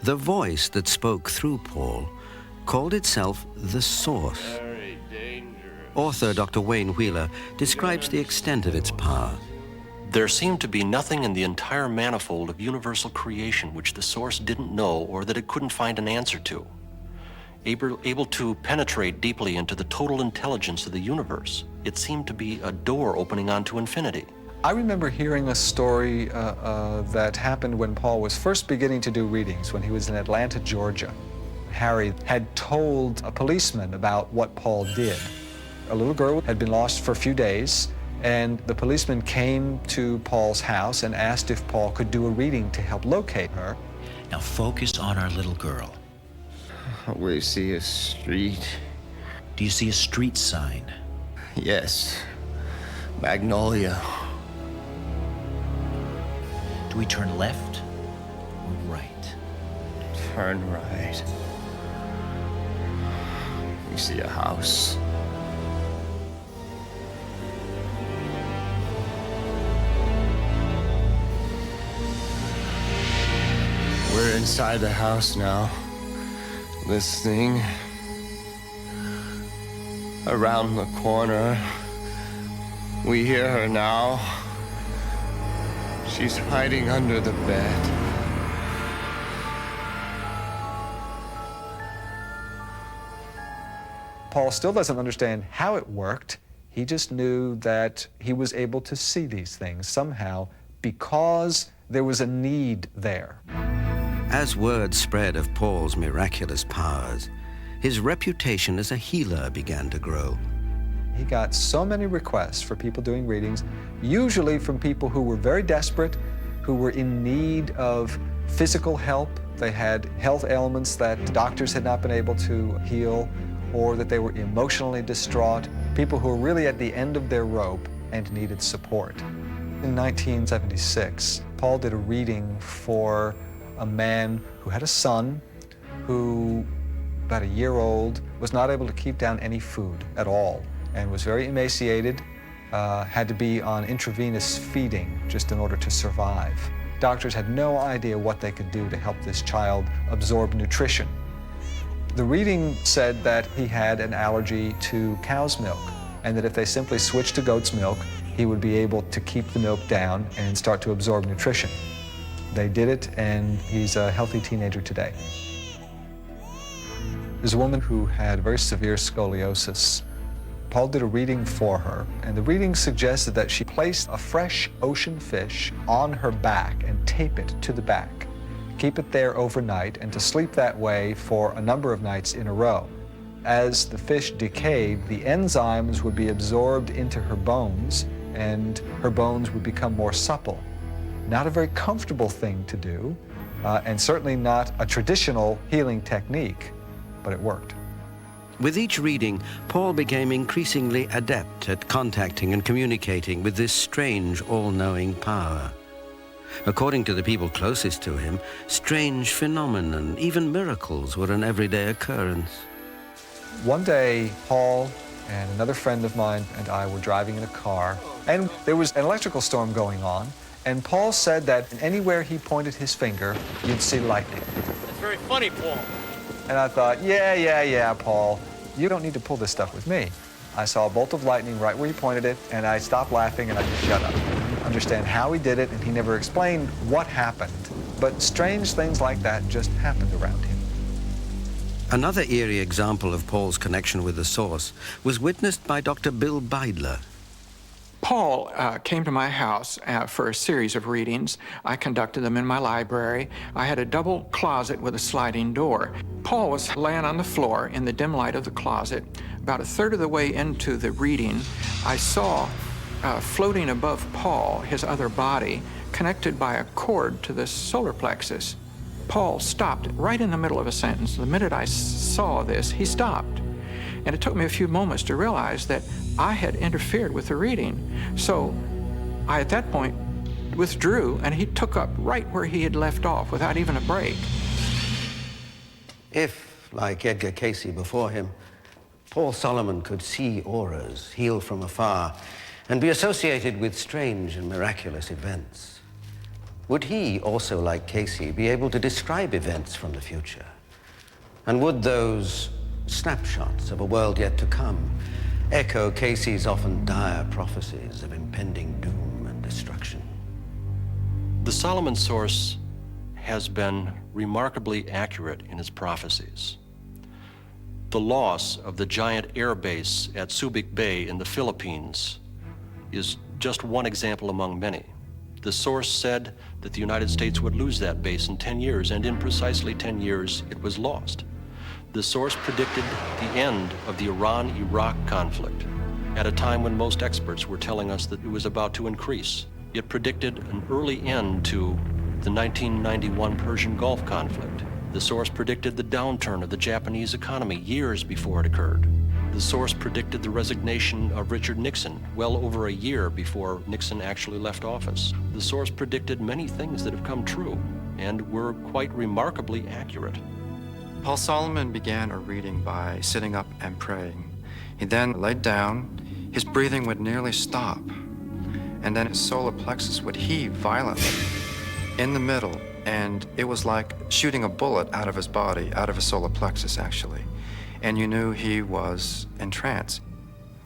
The voice that spoke through Paul called itself the Source. Very dangerous. Author Dr. Wayne Wheeler describes the extent of its power. There seemed to be nothing in the entire manifold of universal creation which the Source didn't know or that it couldn't find an answer to. Able to penetrate deeply into the total intelligence of the universe, it seemed to be a door opening onto infinity. I remember hearing a story that happened when Paul was first beginning to do readings, when he was in Atlanta, Georgia. Harry had told a policeman about what Paul did. A little girl had been lost for a few days, and the policeman came to Paul's house and asked if Paul could do a reading to help locate her. Now focus on our little girl. We see a street. Do you see a street sign? Yes. Magnolia. Do we turn left or right? Turn right. We see a house. We're inside the house now. Listening. Around the corner. We hear her now. She's hiding under the bed. Paul still doesn't understand how it worked. He just knew that he was able to see these things somehow because there was a need there. As word spread of Paul's miraculous powers, his reputation as a healer began to grow. He got so many requests for people doing readings, usually from people who were very desperate, who were in need of physical help. They had health ailments that doctors had not been able to heal, or that they were emotionally distraught, people who were really at the end of their rope and needed support. In 1976, Paul did a reading for a man who had a son who, about a year old, was not able to keep down any food at all and was very emaciated, had to be on intravenous feeding just in order to survive. Doctors had no idea what they could do to help this child absorb nutrition. The reading said that he had an allergy to cow's milk and that if they simply switched to goat's milk, he would be able to keep the milk down and start to absorb nutrition. They did it, and he's a healthy teenager today. There's a woman who had very severe scoliosis. Paul did a reading for her, and the reading suggested that she place a fresh ocean fish on her back and tape it to the back. Keep it there overnight, and to sleep that way for a number of nights in a row. As the fish decayed, the enzymes would be absorbed into her bones, and her bones would become more supple. Not a very comfortable thing to do, and certainly not a traditional healing technique, but it worked. With each reading, Paul became increasingly adept at contacting and communicating with this strange, all-knowing power. According to the people closest to him, strange phenomena, even miracles, were an everyday occurrence. One day, Paul and another friend of mine and I were driving in a car, and there was an electrical storm going on, and Paul said that anywhere he pointed his finger, you'd see lightning. That's very funny, Paul. And I thought, yeah, Paul, you don't need to pull this stuff with me. I saw a bolt of lightning right where he pointed it, and I stopped laughing and I just shut up. I didn't understand how he did it, and he never explained what happened. But strange things like that just happened around him. Another eerie example of Paul's connection with the source was witnessed by Dr. Bill Beidler. Paul came to my house for a series of readings. I conducted them in my library. I had a double closet with a sliding door. Paul was laying on the floor in the dim light of the closet. About a third of the way into the reading, I saw floating above Paul, his other body, connected by a cord to the solar plexus. Paul stopped right in the middle of a sentence. The minute I saw this, he stopped. And it took me a few moments to realize that I had interfered with the reading. So I, at that point, withdrew, and he took up right where he had left off without even a break. If, like Edgar Cayce before him, Paul Solomon could see auras, heal from afar, and be associated with strange and miraculous events, would he, also like Cayce, be able to describe events from the future? And would those snapshots of a world yet to come echo Cayce's often dire prophecies of impending doom and destruction? The Solomon source has been remarkably accurate in its prophecies. The loss of the giant air base at Subic Bay in the Philippines is just one example among many. The source said that the United States would lose that base in 10 years, and in precisely 10 years, it was lost. The source predicted the end of the Iran-Iraq conflict at a time when most experts were telling us that it was about to increase. It predicted an early end to the 1991 Persian Gulf conflict. The source predicted the downturn of the Japanese economy years before it occurred. The source predicted the resignation of Richard Nixon well over a year before Nixon actually left office. The source predicted many things that have come true and were quite remarkably accurate. Paul Solomon began a reading by sitting up and praying. He then laid down. His breathing would nearly stop, and then his solar plexus would heave violently in the middle, and it was like shooting a bullet out of his body, out of his solar plexus, actually. And you knew he was in trance.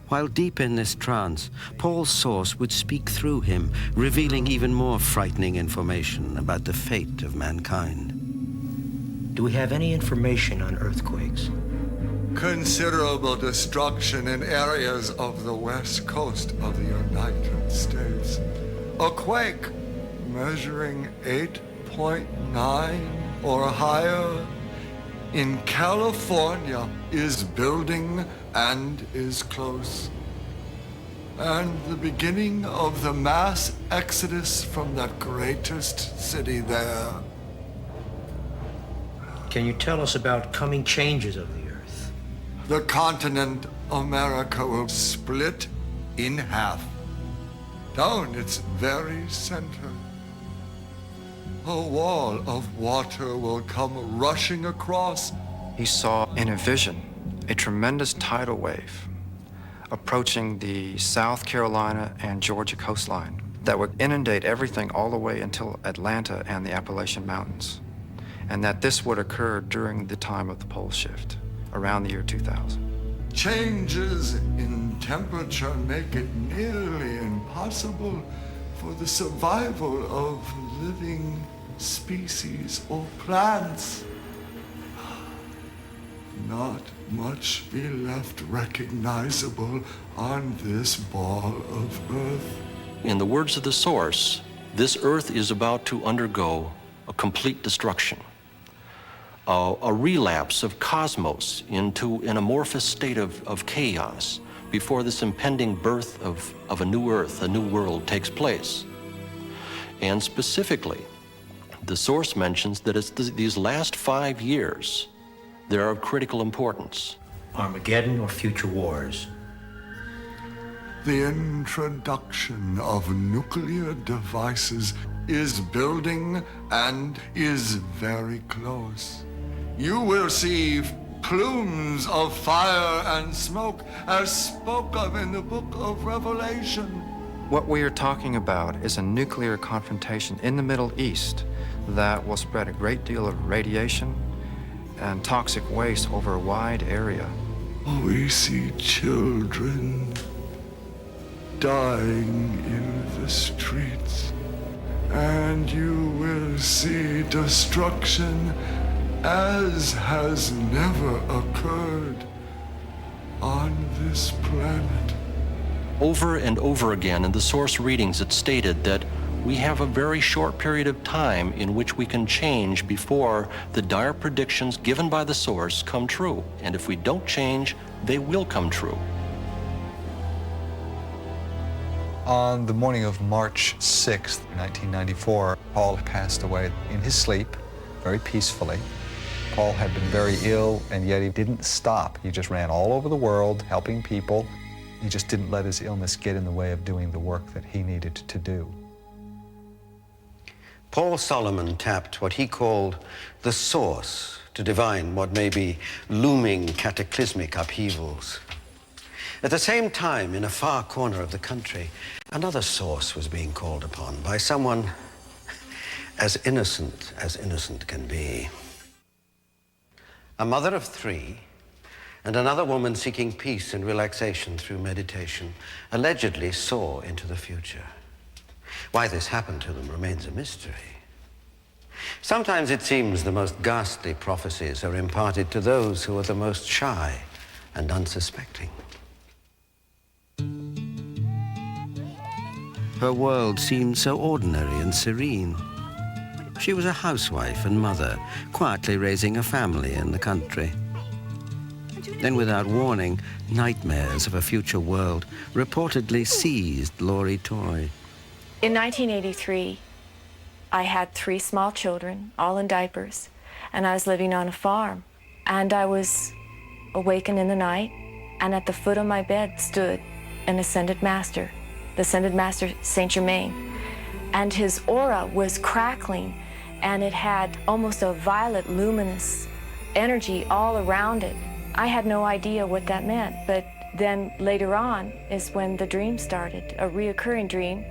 While deep in this trance, Paul's source would speak through him, revealing even more frightening information about the fate of mankind. Do we have any information on earthquakes? Considerable destruction in areas of the west coast of the United States. A quake measuring 8.9 or higher in California is building and is close. And the beginning of the mass exodus from that greatest city there. Can you tell us about coming changes of the earth? The continent America will split in half. Down its very center. A wall of water will come rushing across. He saw in a vision a tremendous tidal wave approaching the South Carolina and Georgia coastline that would inundate everything all the way until Atlanta and the Appalachian Mountains, and that this would occur during the time of the pole shift, around the year 2000. Changes in temperature make it nearly impossible for the survival of living species or plants. Not much be left recognizable on this ball of earth. In the words of the source, this earth is about to undergo a complete destruction, a relapse of cosmos into an amorphous state of chaos before this impending birth of a new earth, a new world takes place. And specifically, the source mentions that it's these last 5 years, they're of critical importance. Armageddon or future wars? The introduction of nuclear devices is building and is very close. You will see plumes of fire and smoke, as spoke of in the book of Revelation. What we are talking about is a nuclear confrontation in the Middle East that will spread a great deal of radiation and toxic waste over a wide area. We see children dying in the streets, and you will see destruction as has never occurred on this planet. Over and over again in the source readings, it stated that we have a very short period of time in which we can change before the dire predictions given by the source come true. And if we don't change, they will come true. On the morning of March 6th, 1994, Paul passed away in his sleep, very peacefully. Paul had been very ill, and yet he didn't stop. He just ran all over the world, helping people. He just didn't let his illness get in the way of doing the work that he needed to do. Paul Solomon tapped what he called the source to divine what may be looming cataclysmic upheavals. At the same time, in a far corner of the country, another source was being called upon by someone as innocent can be. A mother of 3 and another woman seeking peace and relaxation through meditation allegedly saw into the future. Why this happened to them remains a mystery. Sometimes it seems the most ghastly prophecies are imparted to those who are the most shy and unsuspecting. Her world seemed so ordinary and serene. She was a housewife and mother, quietly raising a family in the country. Then, without warning, nightmares of a future world reportedly seized Laurie Coye. In 1983, I had 3 small children, all in diapers, and I was living on a farm. And I was awakened in the night, and at the foot of my bed stood an ascended master, the ascended master Saint Germain. And his aura was crackling, and it had almost a violet, luminous energy all around it. I had no idea what that meant, but then later on is when the dream started, a reoccurring dream,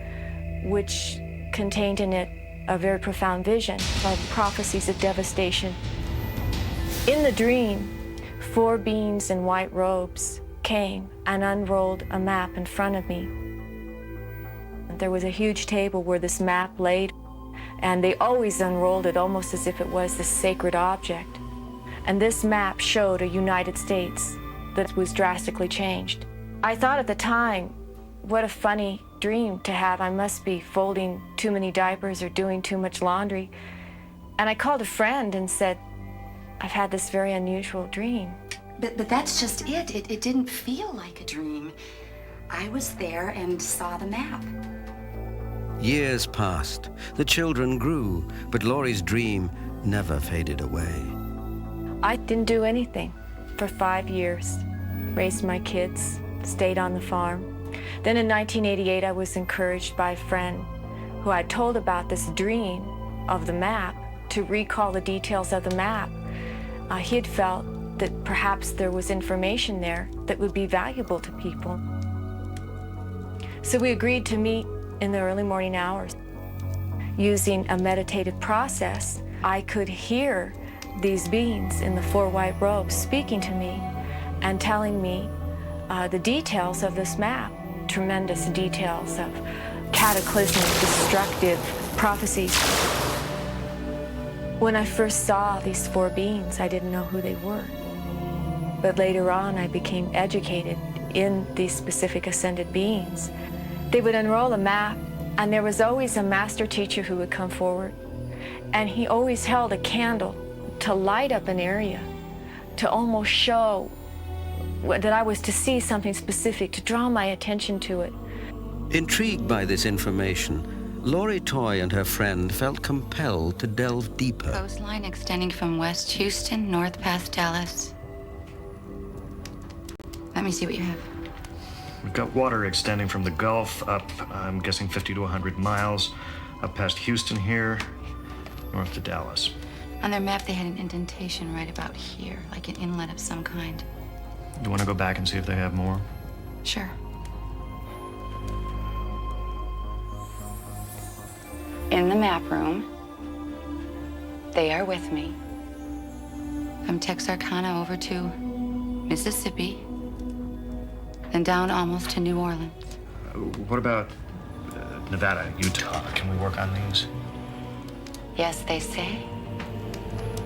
which contained in it a very profound vision of prophecies of devastation. In the dream, 4 beings in white robes came and unrolled a map in front of me. There was a huge table where this map laid, and they always unrolled it almost as if it was this sacred object. And this map showed a United States that was drastically changed. I thought at the time, what a funny dream to have. I must be folding too many diapers or doing too much laundry. And I called a friend and said, I've had this very unusual dream. But that's just it. It didn't feel like a dream. I was there and saw the map. Years passed. The children grew, but Laurie's dream never faded away. I didn't do anything for 5 years. Raised my kids, stayed on the farm. Then in 1988, I was encouraged by a friend who I told about this dream of the map to recall the details of the map. He had felt that perhaps there was information there that would be valuable to people. So we agreed to meet in the early morning hours. Using a meditative process, I could hear these beings in the 4 white robes speaking to me and telling me the details of this map, tremendous details of cataclysmic, destructive prophecies. When I first saw these 4 beings, I didn't know who they were. But later on, I became educated in these specific ascended beings. They would unroll a map, and there was always a master teacher who would come forward, and he always held a candle to light up an area, to almost show that I was to see something specific, to draw my attention to it. Intrigued by this information, Laurie Coye and her friend felt compelled to delve deeper. Coastline extending from West Houston north past Dallas. Let me see what you have. We've got water extending from the Gulf up, I'm guessing 50 to 100 miles, up past Houston here, north to Dallas. On their map, they had an indentation right about here, like an inlet of some kind. You want to go back and see if they have more? Sure. In the map room, they are with me. From Texarkana over to Mississippi, then down almost to New Orleans. What about Nevada, Utah? Can we work on these? Yes, they say.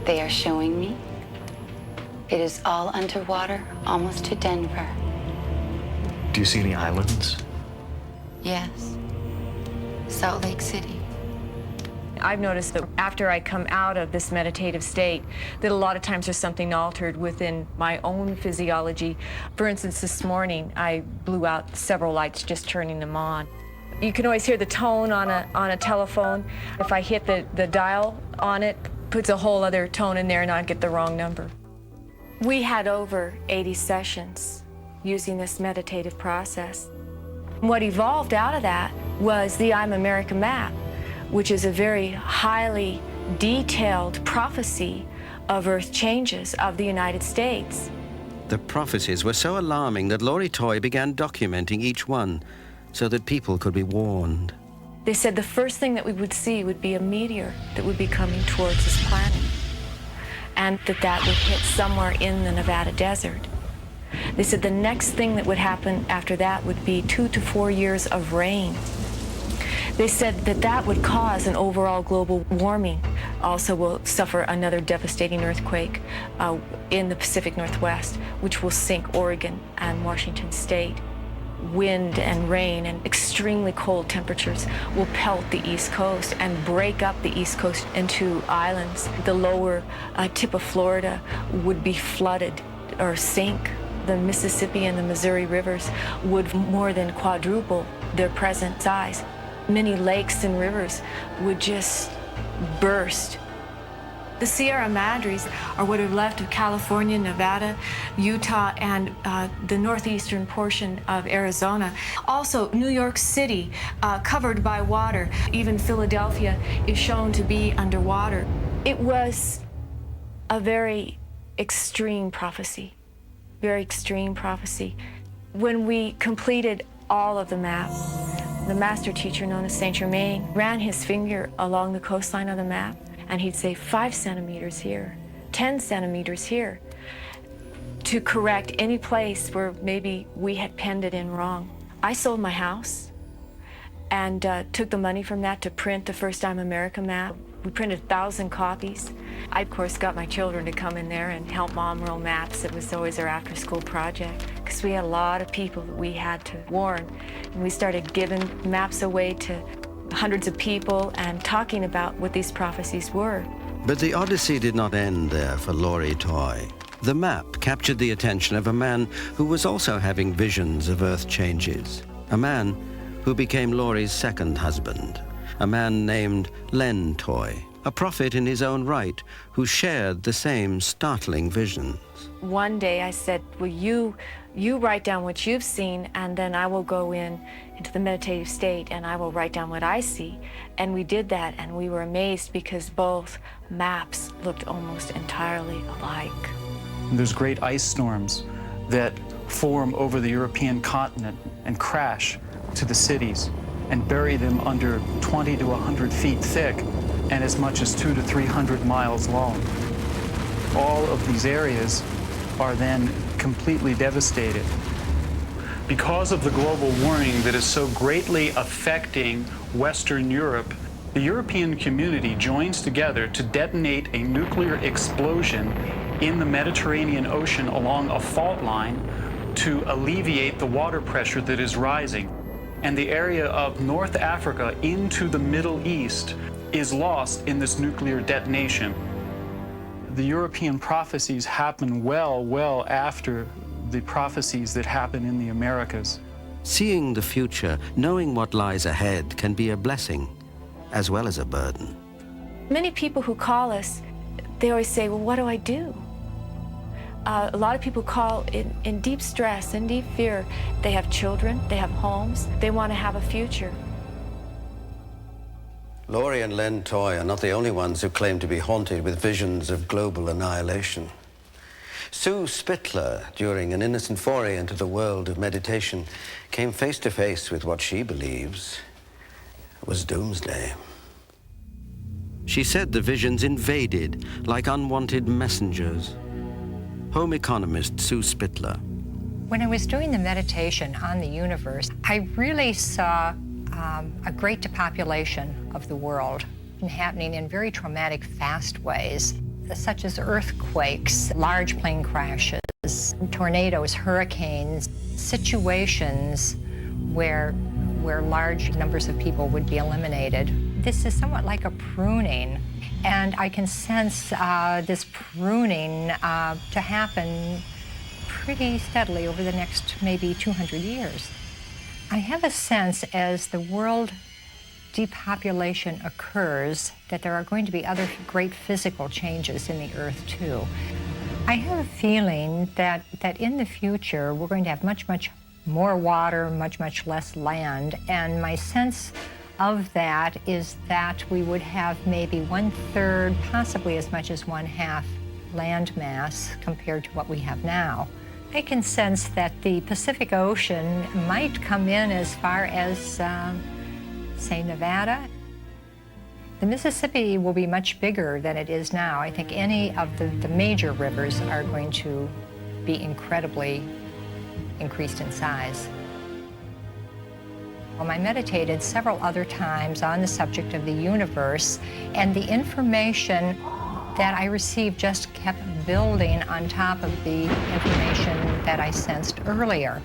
They are showing me. It is all underwater, almost to Denver. Do you see any islands? Yes. Salt Lake City. I've noticed that after I come out of this meditative state, that a lot of times there's something altered within my own physiology. For instance, this morning, I blew out several lights just turning them on. You can always hear the tone on a telephone. If I hit the dial on it, puts a whole other tone in there and I get the wrong number. We had over 80 sessions using this meditative process. What evolved out of that was the I'm America map, which is a very highly detailed prophecy of earth changes of the United States. The prophecies were so alarming that Laurie Coye began documenting each one so that people could be warned. They said the first thing that we would see would be a meteor that would be coming towards this planet, and that would hit somewhere in the Nevada desert. They said the next thing that would happen after that would be 2 to 4 years of rain. They said that would cause an overall global warming. Also will suffer another devastating earthquake in the Pacific Northwest, which will sink Oregon and Washington State. Wind and rain and extremely cold temperatures will pelt the East Coast and break up the East Coast into islands. The lower tip of Florida would be flooded or sink. The Mississippi and the Missouri rivers would more than quadruple their present size. Many lakes and rivers would just burst. The Sierra Madres are what are left of California, Nevada, Utah, and the northeastern portion of Arizona. Also, New York City, covered by water. Even Philadelphia is shown to be underwater. It was a very extreme prophecy, very extreme prophecy. When we completed all of the map, the master teacher known as Saint Germain ran his finger along the coastline of the map, and he'd say 5 centimeters here, 10 centimeters here, to correct any place where maybe we had penned it in wrong. I sold my house and took the money from that to print the first I'm America map. We printed 1,000 copies. I, of course, got my children to come in there and help Mom roll maps. It was always our after-school project, because we had a lot of people that we had to warn. And we started giving maps away to hundreds of people and talking about what these prophecies were. But the Odyssey did not end there for Laurie Coye. The map captured the attention of a man who was also having visions of earth changes. A man who became Laurie's second husband. A man named Len Coye, a prophet in his own right, who shared the same startling visions. One day I said, well, you write down what you've seen, and then I will go into the meditative state and I will write down what I see. And we did that, and we were amazed because both maps looked almost entirely alike. There's great ice storms that form over the European continent and crash to the cities and bury them under 20 to 100 feet thick and as much as 200 to 300 miles long. All of these areas are then completely devastated. Because of the global warming that is so greatly affecting Western Europe, the European community joins together to detonate a nuclear explosion in the Mediterranean Ocean along a fault line to alleviate the water pressure that is rising. And the area of North Africa into the Middle East is lost in this nuclear detonation. The European prophecies happen well after the prophecies that happen in the Americas. Seeing the future, knowing what lies ahead, can be a blessing as well as a burden. Many people who call us, they always say, well, what do I do? A lot of people call in deep stress, in deep fear. They have children, they have homes, they want to have a future. Laurie and Leonard Coye are not the only ones who claim to be haunted with visions of global annihilation. Sue Spittler, during an innocent foray into the world of meditation, came face to face with what she believes was doomsday. She said the visions invaded like unwanted messengers. Home economist Sue Spittler. When I was doing the meditation on the universe, I really saw a great depopulation of the world happening in very traumatic, fast ways, such as earthquakes, large plane crashes, tornadoes, hurricanes, situations where large numbers of people would be eliminated. This is somewhat like a pruning, and I can sense this pruning to happen pretty steadily over the next maybe 200 years. I have a sense as the world depopulation occurs that there are going to be other great physical changes in the earth too. I have a feeling that in the future we're going to have much, much more water, much, much less land, and my sense of that is that we would have maybe 1/3, possibly as much as 1/2 land mass compared to what we have now. I can sense that the Pacific Ocean might come in as far as, say, Nevada. The Mississippi will be much bigger than it is now. I think any of the major rivers are going to be incredibly increased in size. I meditated several other times on the subject of the universe, and the information that I received just kept building on top of the information that I sensed earlier.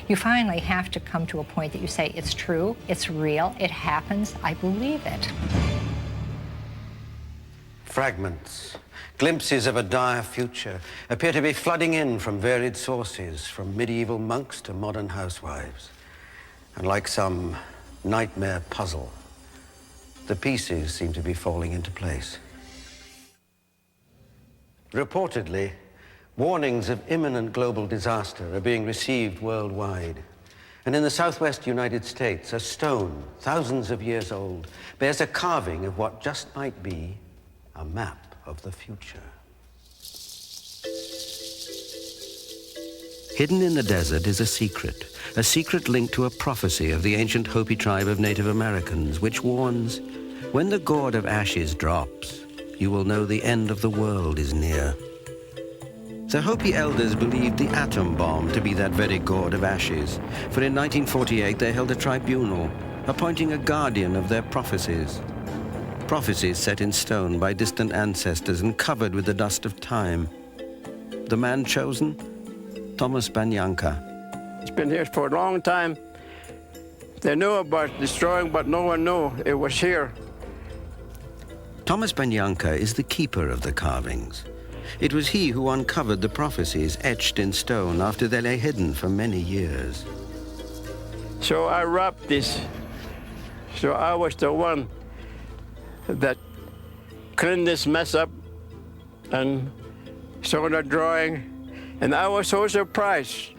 You finally have to come to a point that you say, it's true, it's real, it happens, I believe it. Fragments, glimpses of a dire future, appear to be flooding in from varied sources, from medieval monks to modern housewives. And like some nightmare puzzle, the pieces seem to be falling into place. Reportedly, warnings of imminent global disaster are being received worldwide. And in the southwest United States, a stone, thousands of years old, bears a carving of what just might be a map of the future. Hidden in the desert is a secret linked to a prophecy of the ancient Hopi tribe of Native Americans, which warns, when the gourd of ashes drops, you will know the end of the world is near. The Hopi elders believed the atom bomb to be that very gourd of ashes, for in 1948 they held a tribunal, appointing a guardian of their prophecies. Prophecies set in stone by distant ancestors and covered with the dust of time. The man chosen? Thomas Banyanka. It's been here for a long time. They knew about destroying, but no one knew it was here. Thomas Banyanka is the keeper of the carvings. It was he who uncovered the prophecies etched in stone after they lay hidden for many years. So I wrapped this. So I was the one that cleaned this mess up and saw the drawing, and I was so surprised.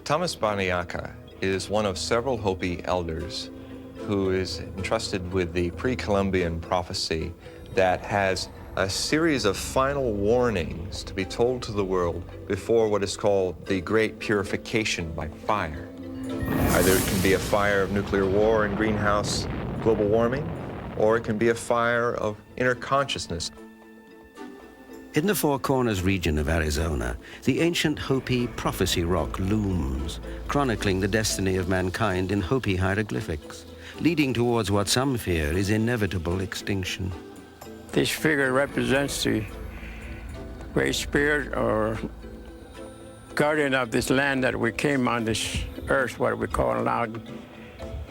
Thomas Banyanka is one of several Hopi elders who is entrusted with the pre-Columbian prophecy that has a series of final warnings to be told to the world before what is called the Great Purification by fire. Either it can be a fire of nuclear war and greenhouse global warming, or it can be a fire of inner consciousness. In the Four Corners region of Arizona, the ancient Hopi prophecy rock looms, chronicling the destiny of mankind in Hopi hieroglyphics, leading towards what some fear is inevitable extinction. This figure represents the Great Spirit or guardian of this land that we came on this earth, what we call now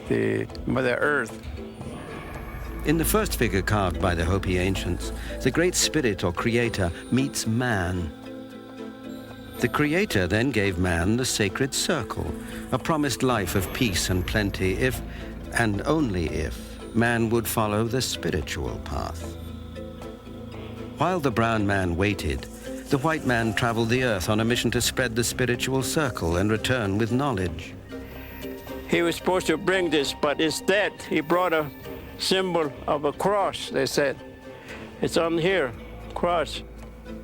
the Mother Earth. In the first figure carved by the Hopi ancients, the Great Spirit or Creator meets man. The Creator then gave man the sacred circle, a promised life of peace and plenty if, and only if, man would follow the spiritual path. While the brown man waited, the white man traveled the earth on a mission to spread the spiritual circle and return with knowledge. He was supposed to bring this, but instead he brought a symbol of a cross, they said. It's on here, cross.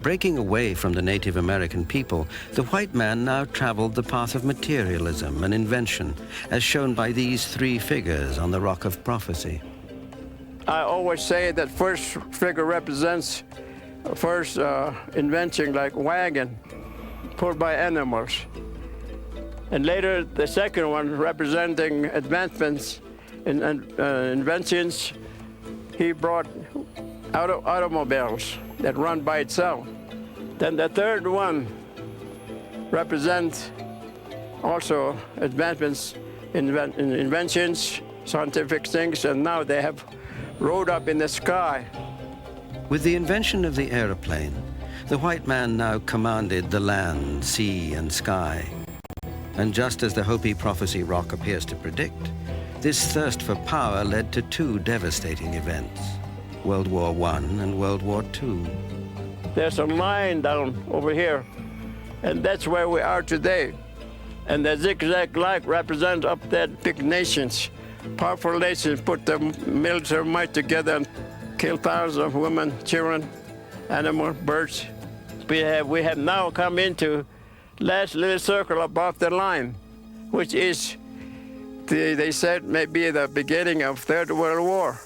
Breaking away from the Native American people, the white man now traveled the path of materialism and invention, as shown by these three figures on the Rock of Prophecy. I always say that first figure represents first invention, like wagon, pulled by animals. And later, the second one representing advancements in inventions. He brought automobiles that run by itself. Then the third one represents also advancements in inventions, scientific things, and now they have rode up in the sky. With the invention of the aeroplane, the white man now commanded the land, sea, and sky. And just as the Hopi Prophecy Rock appears to predict, this thirst for power led to two devastating events, World War I and World War II. There's a line down over here, and that's where we are today. And the zigzag line represents up there big nations. Powerful nations put their military might together and kill thousands of women, children, animals, birds. We have now come into last little circle above the line, which is, they said, maybe the beginning of Third World War.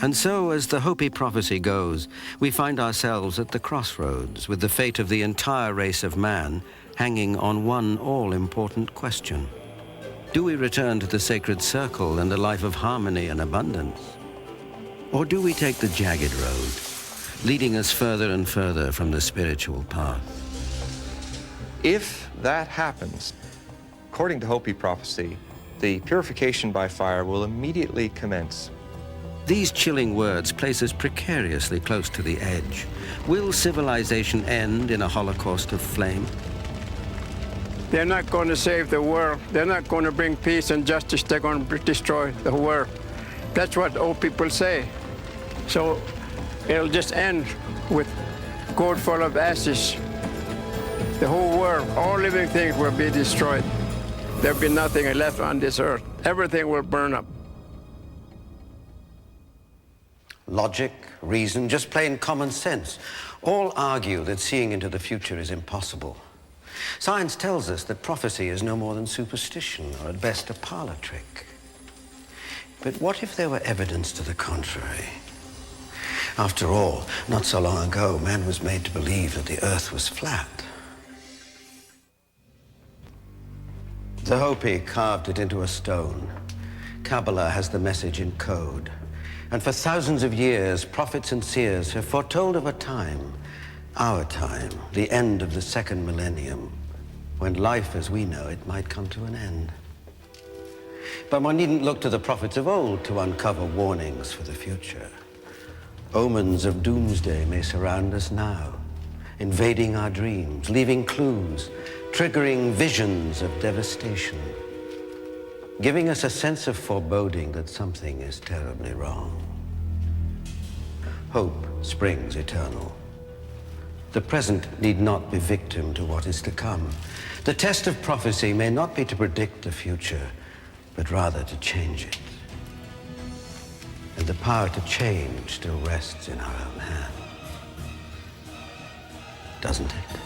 And so, as the Hopi prophecy goes, we find ourselves at the crossroads with the fate of the entire race of man hanging on one all-important question. Do we return to the sacred circle and a life of harmony and abundance? Or do we take the jagged road, leading us further and further from the spiritual path? If that happens, according to Hopi prophecy, the purification by fire will immediately commence. These chilling words place us precariously close to the edge. Will civilization end in a holocaust of flame? They're not going to save the world. They're not going to bring peace and justice. They're going to destroy the world. That's what old people say. So it'll just end with gold full of ashes. The whole world, all living things will be destroyed. There'll be nothing left on this earth. Everything will burn up. Logic, reason, just plain common sense, all argue that seeing into the future is impossible. Science tells us that prophecy is no more than superstition, or at best a parlor trick. But what if there were evidence to the contrary? After all, not so long ago, man was made to believe that the earth was flat. The Hopi carved it into a stone. Kabbalah has the message in code. And for thousands of years, prophets and seers have foretold of a time, our time, the end of the second millennium, when life as we know it might come to an end. But one needn't look to the prophets of old to uncover warnings for the future. Omens of doomsday may surround us now, invading our dreams, leaving clues, triggering visions of devastation, giving us a sense of foreboding that something is terribly wrong. Hope springs eternal. The present need not be victim to what is to come. The test of prophecy may not be to predict the future, but rather to change it. And the power to change still rests in our own hands. Doesn't it?